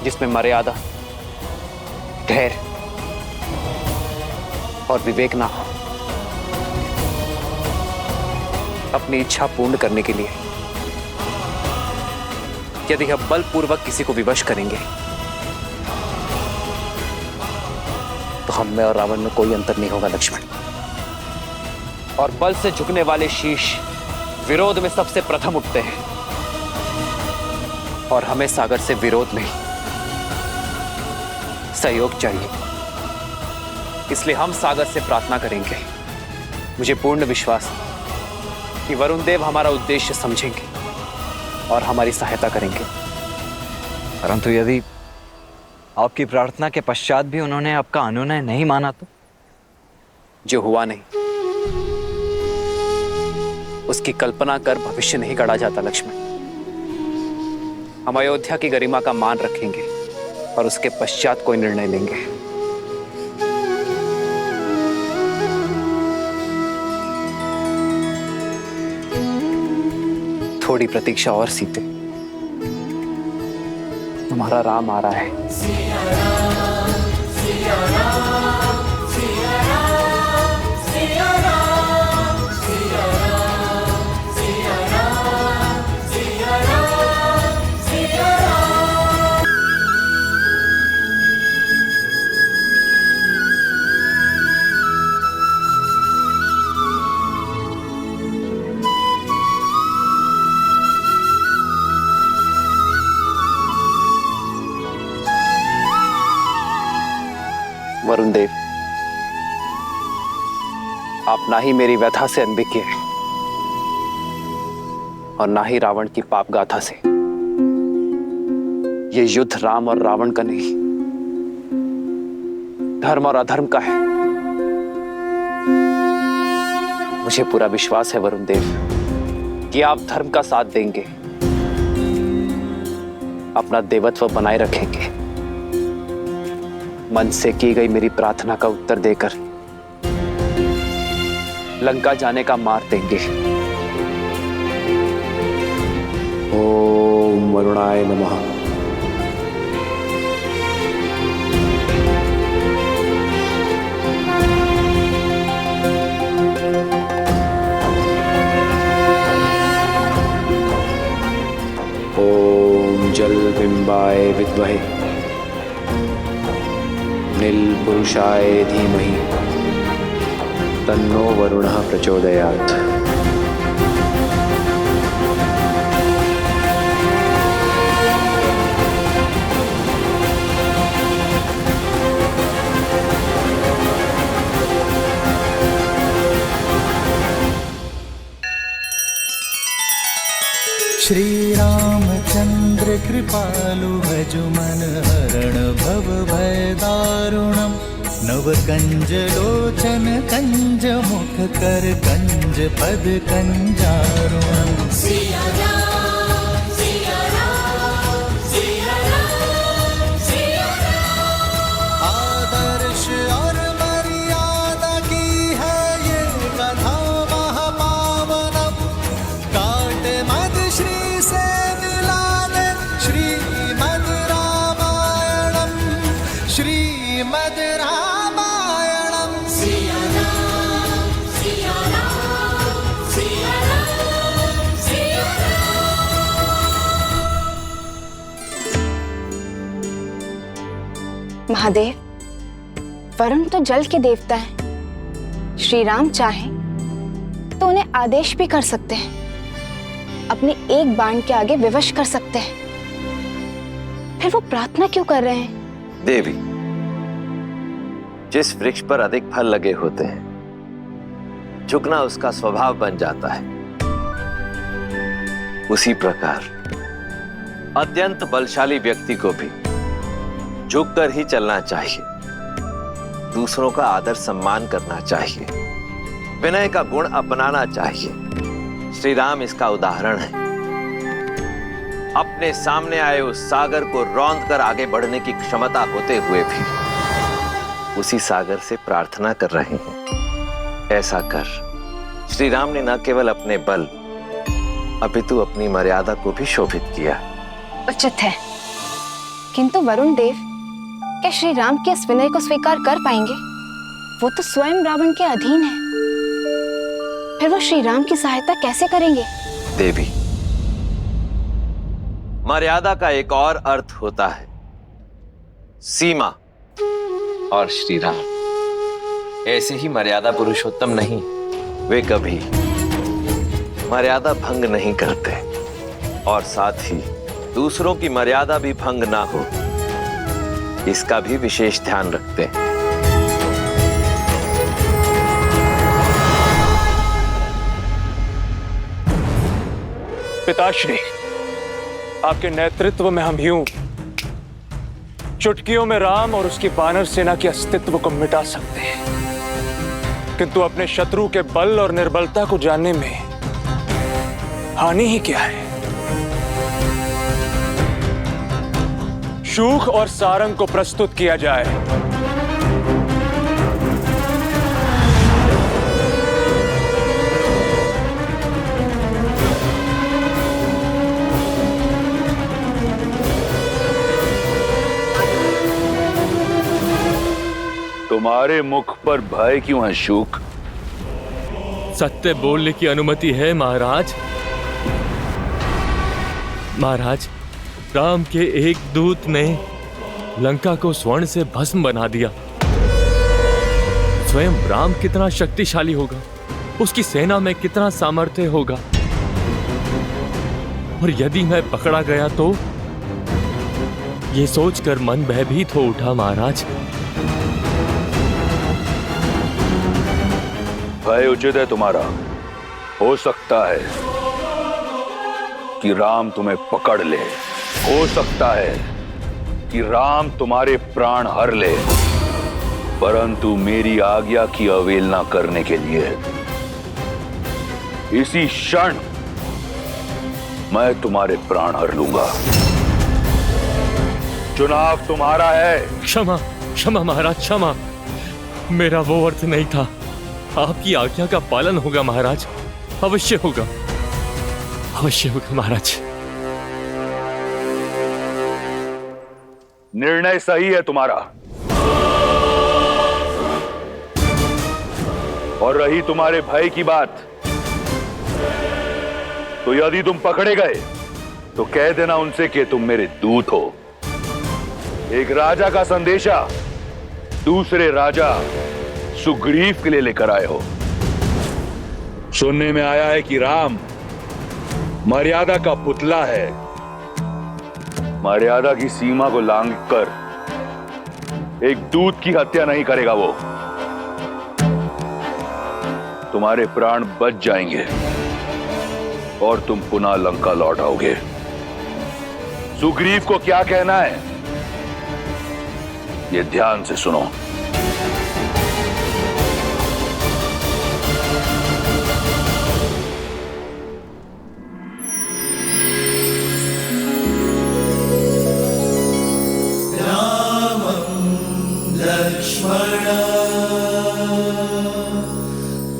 R: जिसमें मर्यादा, धैर्य और विवेक ना हो। अपनी इच्छा पूर्ण करने के लिए यदि हम बलपूर्वक किसी को विवश करेंगे तो हम में और रावण में कोई अंतर नहीं होगा लक्ष्मण। और बल से झुकने वाले शीश विरोध में सबसे प्रथम उठते हैं और हमें सागर से विरोध नहीं, सहयोग चाहिए। इसलिए हम सागर से प्रार्थना करेंगे। मुझे पूर्ण विश्वास है कि वरुण देव हमारा उद्देश्य समझेंगे और हमारी सहायता करेंगे।
K: परंतु यदि आपकी प्रार्थना के पश्चात भी उन्होंने आपका अनुनय नहीं माना तो?
R: जो हुआ नहीं उसकी कल्पना कर भविष्य नहीं गढ़ा जाता लक्ष्मण। हम अयोध्या की गरिमा का मान रखेंगे और उसके पश्चात कोई निर्णय लेंगे। थोड़ी प्रतीक्षा और सीते, तुम्हारा राम आ रहा है। वरुण देव, आप ना ही मेरी व्यथा से अनभिज्ञ हैं और ना ही रावण की पाप गाथा से। ये युद्ध राम और रावण का नहीं, धर्म और अधर्म का है। मुझे पूरा विश्वास है वरुण देव कि आप धर्म का साथ देंगे, अपना देवत्व बनाए रखेंगे। मन से की गई मेरी प्रार्थना का उत्तर देकर लंका जाने का मार्ग देंगे। ओम वरुणाय नमः। ओम जल बिंबाय विद्महे नील पुरुषाय धीमहि तन्नो वरुणः प्रचोदयात्।
D: श्री रामचंद्र कृपालु भजु मन हरण भव भय दारुणम। नव कंज लोचन कंज मुख कर कंज पद कंजारुणम। सिया राम, सिया राम, सिया राम, सिया राम। आदर्श और मर्यादा की है ये कथा महापावनम। काट मद श्री से मिला दे श्रीमद् रामायणम, श्रीमद् रामायणम। सिया राम, सिया राम, सिया राम, सिया राम।
I: महादेव, वरुण तो जल के देवता हैं। श्री राम चाहें तो उन्हें आदेश भी कर सकते हैं, अपने एक बाण के आगे विवश कर सकते हैं। फिर वो प्रार्थना क्यों कर रहे हैं?
J: देवी, जिस वृक्ष पर अधिक फल लगे होते हैं, झुकना उसका स्वभाव बन जाता है। उसी प्रकार अत्यंत बलशाली व्यक्ति को भी झुककर ही चलना चाहिए, दूसरों का आदर सम्मान करना चाहिए, विनय का गुण अपनाना चाहिए। श्री राम इसका उदाहरण है। अपने सामने आए उस सागर को रौंद कर आगे बढ़ने की क्षमता होते हुए भी उसी सागर से प्रार्थना कर रहे हैं। ऐसा कर श्री राम ने न केवल अपने बल अपितु अपनी मर्यादा को भी शोभित किया।
I: उचित है, किंतु वरुण देव क्या श्री राम के इस विनय को स्वीकार कर पाएंगे? वो तो स्वयं रावण के अधीन है, फिर वो श्री राम की सहायता कैसे करेंगे?
J: देवी, मर्यादा का एक और अर्थ होता है सीमा, और श्री राम ऐसे ही मर्यादा पुरुषोत्तम नहीं। वे कभी मर्यादा भंग नहीं करते और साथ ही दूसरों की मर्यादा भी भंग ना हो, इसका भी विशेष ध्यान रखते हैं।
S: पिताश्री, आपके नेतृत्व में हम यूं चुटकियों में राम और उसकी वानर सेना के अस्तित्व को मिटा सकते हैं, किंतु अपने शत्रु के बल और निर्बलता को जानने में हानि ही क्या है? शूख और सारंग को प्रस्तुत किया जाए।
L: तुम्हारे मुख पर भय क्यों है शूक?
E: सत्य बोलने की अनुमति है महाराज। महाराज, राम के एक दूत ने लंका को स्वर्ण से भस्म बना दिया। स्वयं राम कितना शक्तिशाली होगा, उसकी सेना में कितना सामर्थ्य होगा, और यदि मैं पकड़ा गया तो ये सोचकर मन भयभीत हो उठा महाराज।
L: भय उचित है तुम्हारा। हो सकता है कि राम तुम्हें पकड़ ले, हो सकता है कि राम तुम्हारे प्राण हर ले, परंतु मेरी आज्ञा की अवहेलना करने के लिए इसी क्षण मैं तुम्हारे प्राण हर लूंगा। चुनाव तुम्हारा है।
E: क्षमा, क्षमा महाराज, क्षमा। मेरा वो अर्थ नहीं था। आपकी आज्ञा का पालन होगा महाराज, अवश्य होगा, अवश्य होगा महाराज।
L: निर्णय सही है तुम्हारा। और रही तुम्हारे भय की बात, तो यदि तुम पकड़े गए तो कह देना उनसे कि तुम मेरे दूत हो। एक राजा का संदेशा दूसरे राजा सुग्रीव के लिए लेकर आए हो। सुनने में आया है कि राम मर्यादा का पुतला है। मर्यादा की सीमा को लांघकर एक दूत की हत्या नहीं करेगा वो। तुम्हारे प्राण बच जाएंगे और तुम पुनः लंका लौट आओगे। सुग्रीव को क्या कहना है ये ध्यान से सुनो।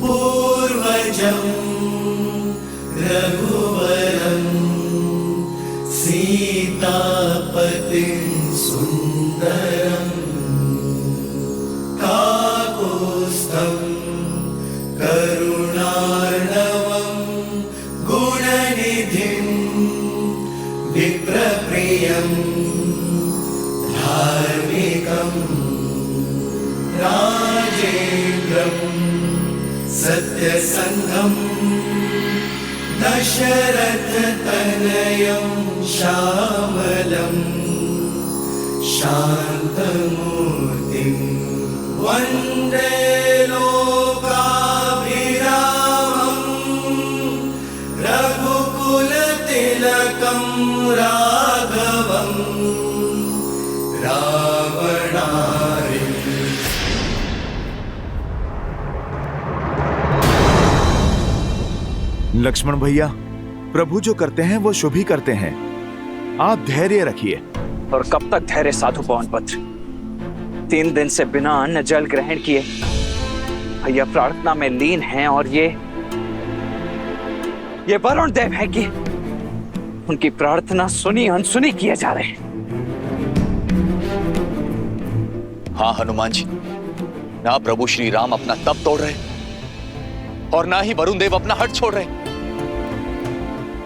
C: पूर्वजं रघुवरं सीतापतिं सुन्दरं काकुत्स्थं करुणार्णवं गुणनिधिं विप्रप्रियं धार्मिकं राजेन्द्रं सत्यसन्धं दशरथतनयं श्यामलं शान्तमूर्तिं वन्दे लोकाभिरामं रघुकुलतिलकं राघवं रावणारि।
Q: लक्ष्मण भैया, प्रभु जो करते हैं वो शुभ ही करते हैं। आप धैर्य रखिए।
K: और कब तक धैर्य साधु पवन पुत्र? 3 दिन से बिना अन्न जल ग्रहण किए भैया प्रार्थना में लीन हैं, और ये वरुण देव है कि उनकी प्रार्थना सुनी अनसुनी किए जा रहे हैं।
M: हाँ हनुमान जी, ना प्रभु श्री राम अपना तप तोड़ रहे और ना ही वरुण देव अपना हट छोड़ रहे,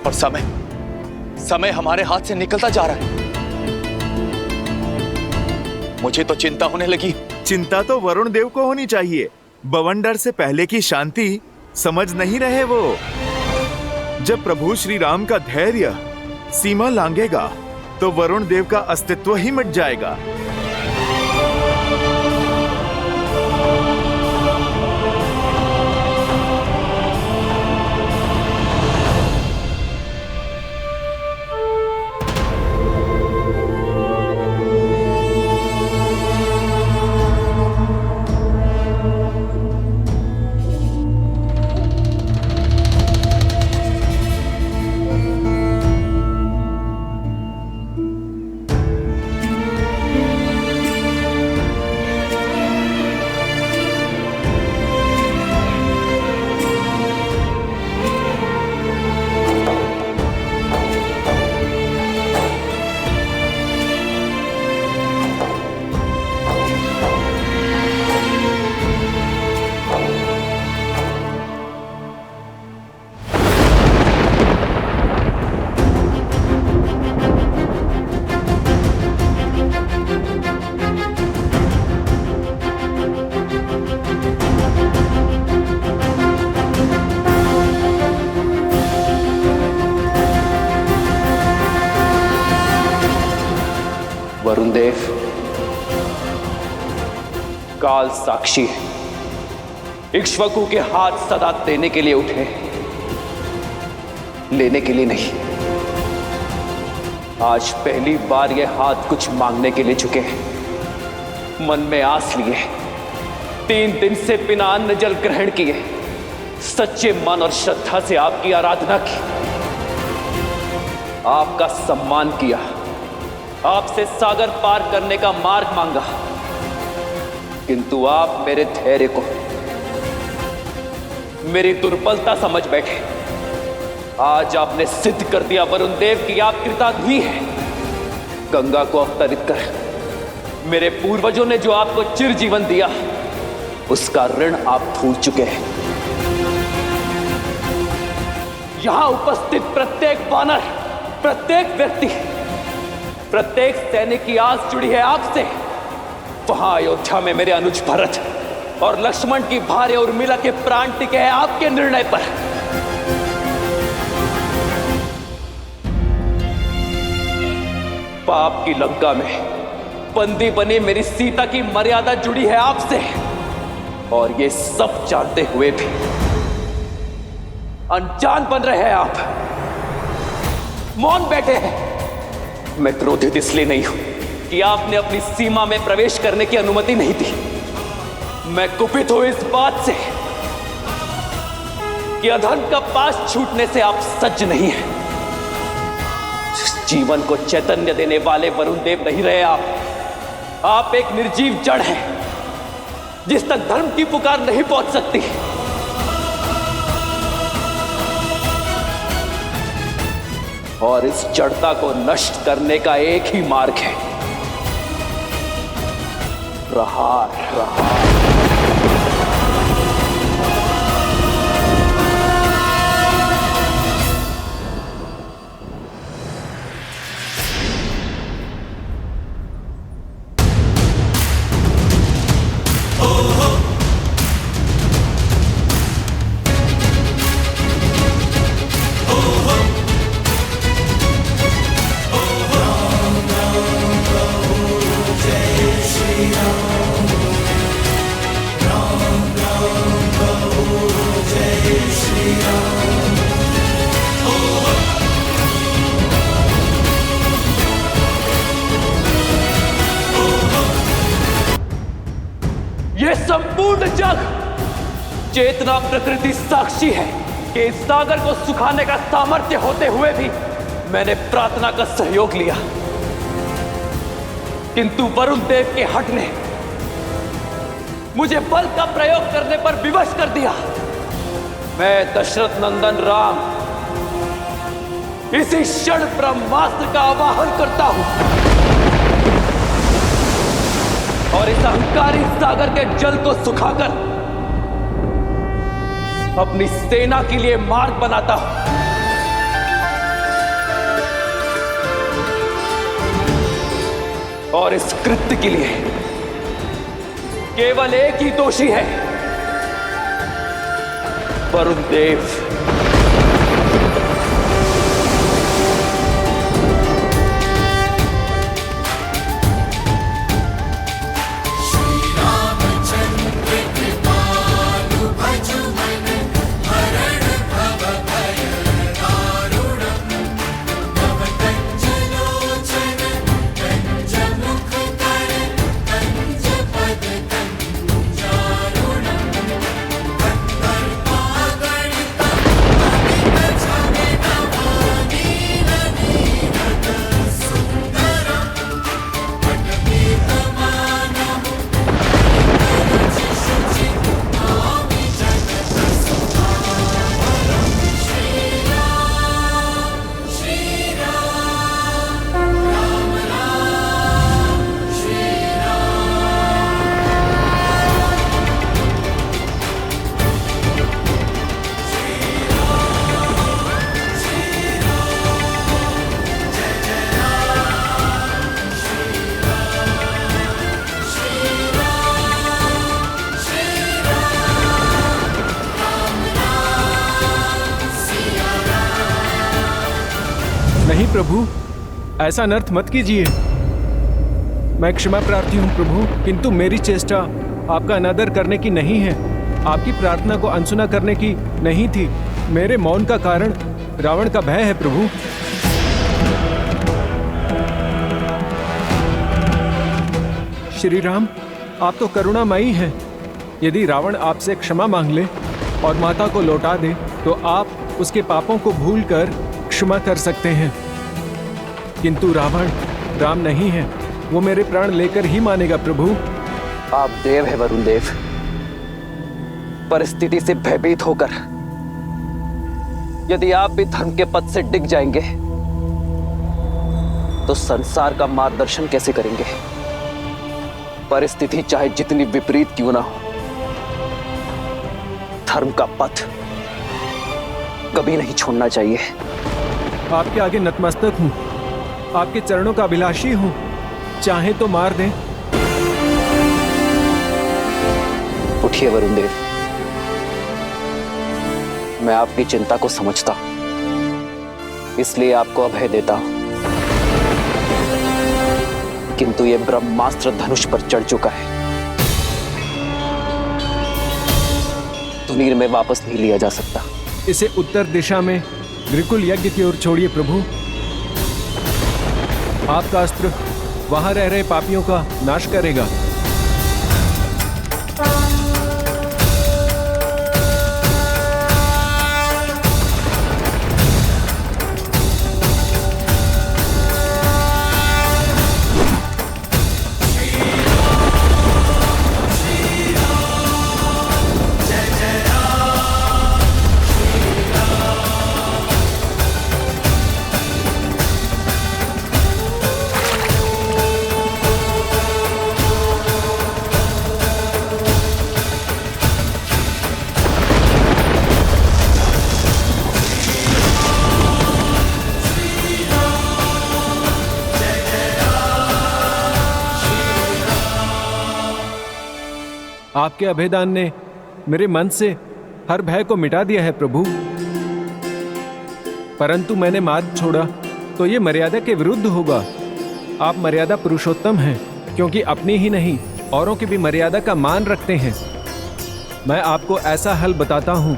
M: और समय हमारे हाथ से निकलता जा रहा है। मुझे तो चिंता होने लगी।
Q: चिंता तो वरुण देव को होनी चाहिए। बवंडर से पहले की शांति समझ नहीं रहे वो। जब प्रभु श्री राम का धैर्य सीमा लांघेगा तो वरुण देव का अस्तित्व ही मिट जाएगा।
A: वरुण देव काल साक्षी है, इक्ष्वाकु के हाथ सदा देने के लिए उठे, लेने के लिए नहीं। आज पहली बार ये हाथ कुछ मांगने के लिए झुके हैं। मन में आस लिए, 3 दिन से बिना अन्न जल ग्रहण किए, सच्चे मन और श्रद्धा से आपकी आराधना की, आपका सम्मान किया, आपसे सागर पार करने का मार्ग मांगा, किंतु आप मेरे धैर्य को मेरी दुर्बलता समझ बैठे। आज आपने सिद्ध कर दिया वरुण देव कि आप कृतार्थी हैं। गंगा को अवतरित कर मेरे पूर्वजों ने जो आपको चिर जीवन दिया, उसका ऋण आप भूल चुके हैं। यहां उपस्थित प्रत्येक वानर, प्रत्येक व्यक्ति, प्रत्येक सैनिक की आस जुड़ी है आपसे। वहां अयोध्या में मेरे अनुज भरत और लक्ष्मण की भार्या उर्मिला के प्राण टिके हैं आपके निर्णय पर। पाप की लंका में बंदी बनी मेरी सीता की मर्यादा जुड़ी है आपसे, और ये सब जानते हुए भी अनजान बन रहे हैं आप, मौन बैठे हैं। मैं क्रोधित इसलिए नहीं हूं कि आपने अपनी सीमा में प्रवेश करने की अनुमति नहीं दी। मैं कुपित हूं इस बात से कि अधर्म का पास छूटने से आप सज्ज नहीं हैं। जीवन को चैतन्य देने वाले वरुण देव नहीं रहे आप एक निर्जीव जड़ हैं, जिस तक धर्म की पुकार नहीं पहुंच सकती। और इस जड़ता को नष्ट करने का एक ही मार्ग है, प्रहार। संपूर्ण जग चेतना प्रकृति साक्षी है कि इस सागर को सुखाने का सामर्थ्य होते हुए भी मैंने प्रार्थना का सहयोग लिया, किंतु वरुण देव के हठ ने मुझे बल का प्रयोग करने पर विवश कर दिया। मैं दशरथ नंदन राम इसी क्षण ब्रह्मास्त्र का आवाहन करता हूं और इस अहंकारी सागर के जल को सुखाकर अपनी सेना के लिए मार्ग बनाता हूं। और इस कृत्य के लिए केवल एक ही दोषी है, वरुण देव।
F: नहीं प्रभु, ऐसा अनर्थ मत कीजिए। मैं क्षमा प्रार्थी हूँ प्रभु, किंतु मेरी चेष्टा आपका अनादर करने की नहीं है, आपकी प्रार्थना को अनसुना करने की नहीं थी। मेरे मौन का कारण रावण का भय है प्रभु। श्री राम, आप तो करुणामयी हैं। यदि रावण आपसे क्षमा मांग ले और माता को लौटा दे तो आप उसके पापों को भूलकर क्षमा कर सकते हैं, किंतु रावण राम नहीं है, वो मेरे प्राण लेकर ही मानेगा प्रभु।
A: आप देव है वरुण देव, परिस्थिति से भयभीत होकर यदि आप भी धर्म के पथ से डिग जाएंगे तो संसार का मार्गदर्शन कैसे करेंगे? परिस्थिति चाहे जितनी विपरीत क्यों ना हो, धर्म का पथ कभी नहीं छोड़ना चाहिए।
F: आपके आगे नतमस्तक हूं, आपके चरणों का अभिलाषी हूं, चाहे तो मार दें।
A: उठिए वरुण देव, मैं आपकी चिंता को समझता हूं, इसलिए आपको अभय देता हूं, किंतु यह ब्रह्मास्त्र धनुष पर चढ़ चुका है, तुनीर में वापस नहीं लिया जा सकता।
F: इसे उत्तर दिशा में ग्रिकुल यज्ञ की ओर छोड़िए प्रभु। आपका अस्त्र वहां रह रहे पापियों का नाश करेगा। आपके अभेदान ने मेरे मन से हर भय को मिटा दिया है प्रभु, परंतु मैंने मार्ग छोड़ा तो ये मर्यादा के विरुद्ध होगा। आप मर्यादा पुरुषोत्तम हैं, क्योंकि अपनी ही नहीं औरों की भी मर्यादा का मान रखते हैं। मैं आपको ऐसा हल बताता हूं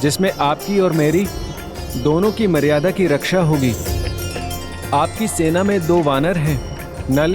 F: जिसमें आपकी और मेरी दोनों की मर्यादा की रक्षा होगी। आपकी सेना में 2 वानर हैं, नल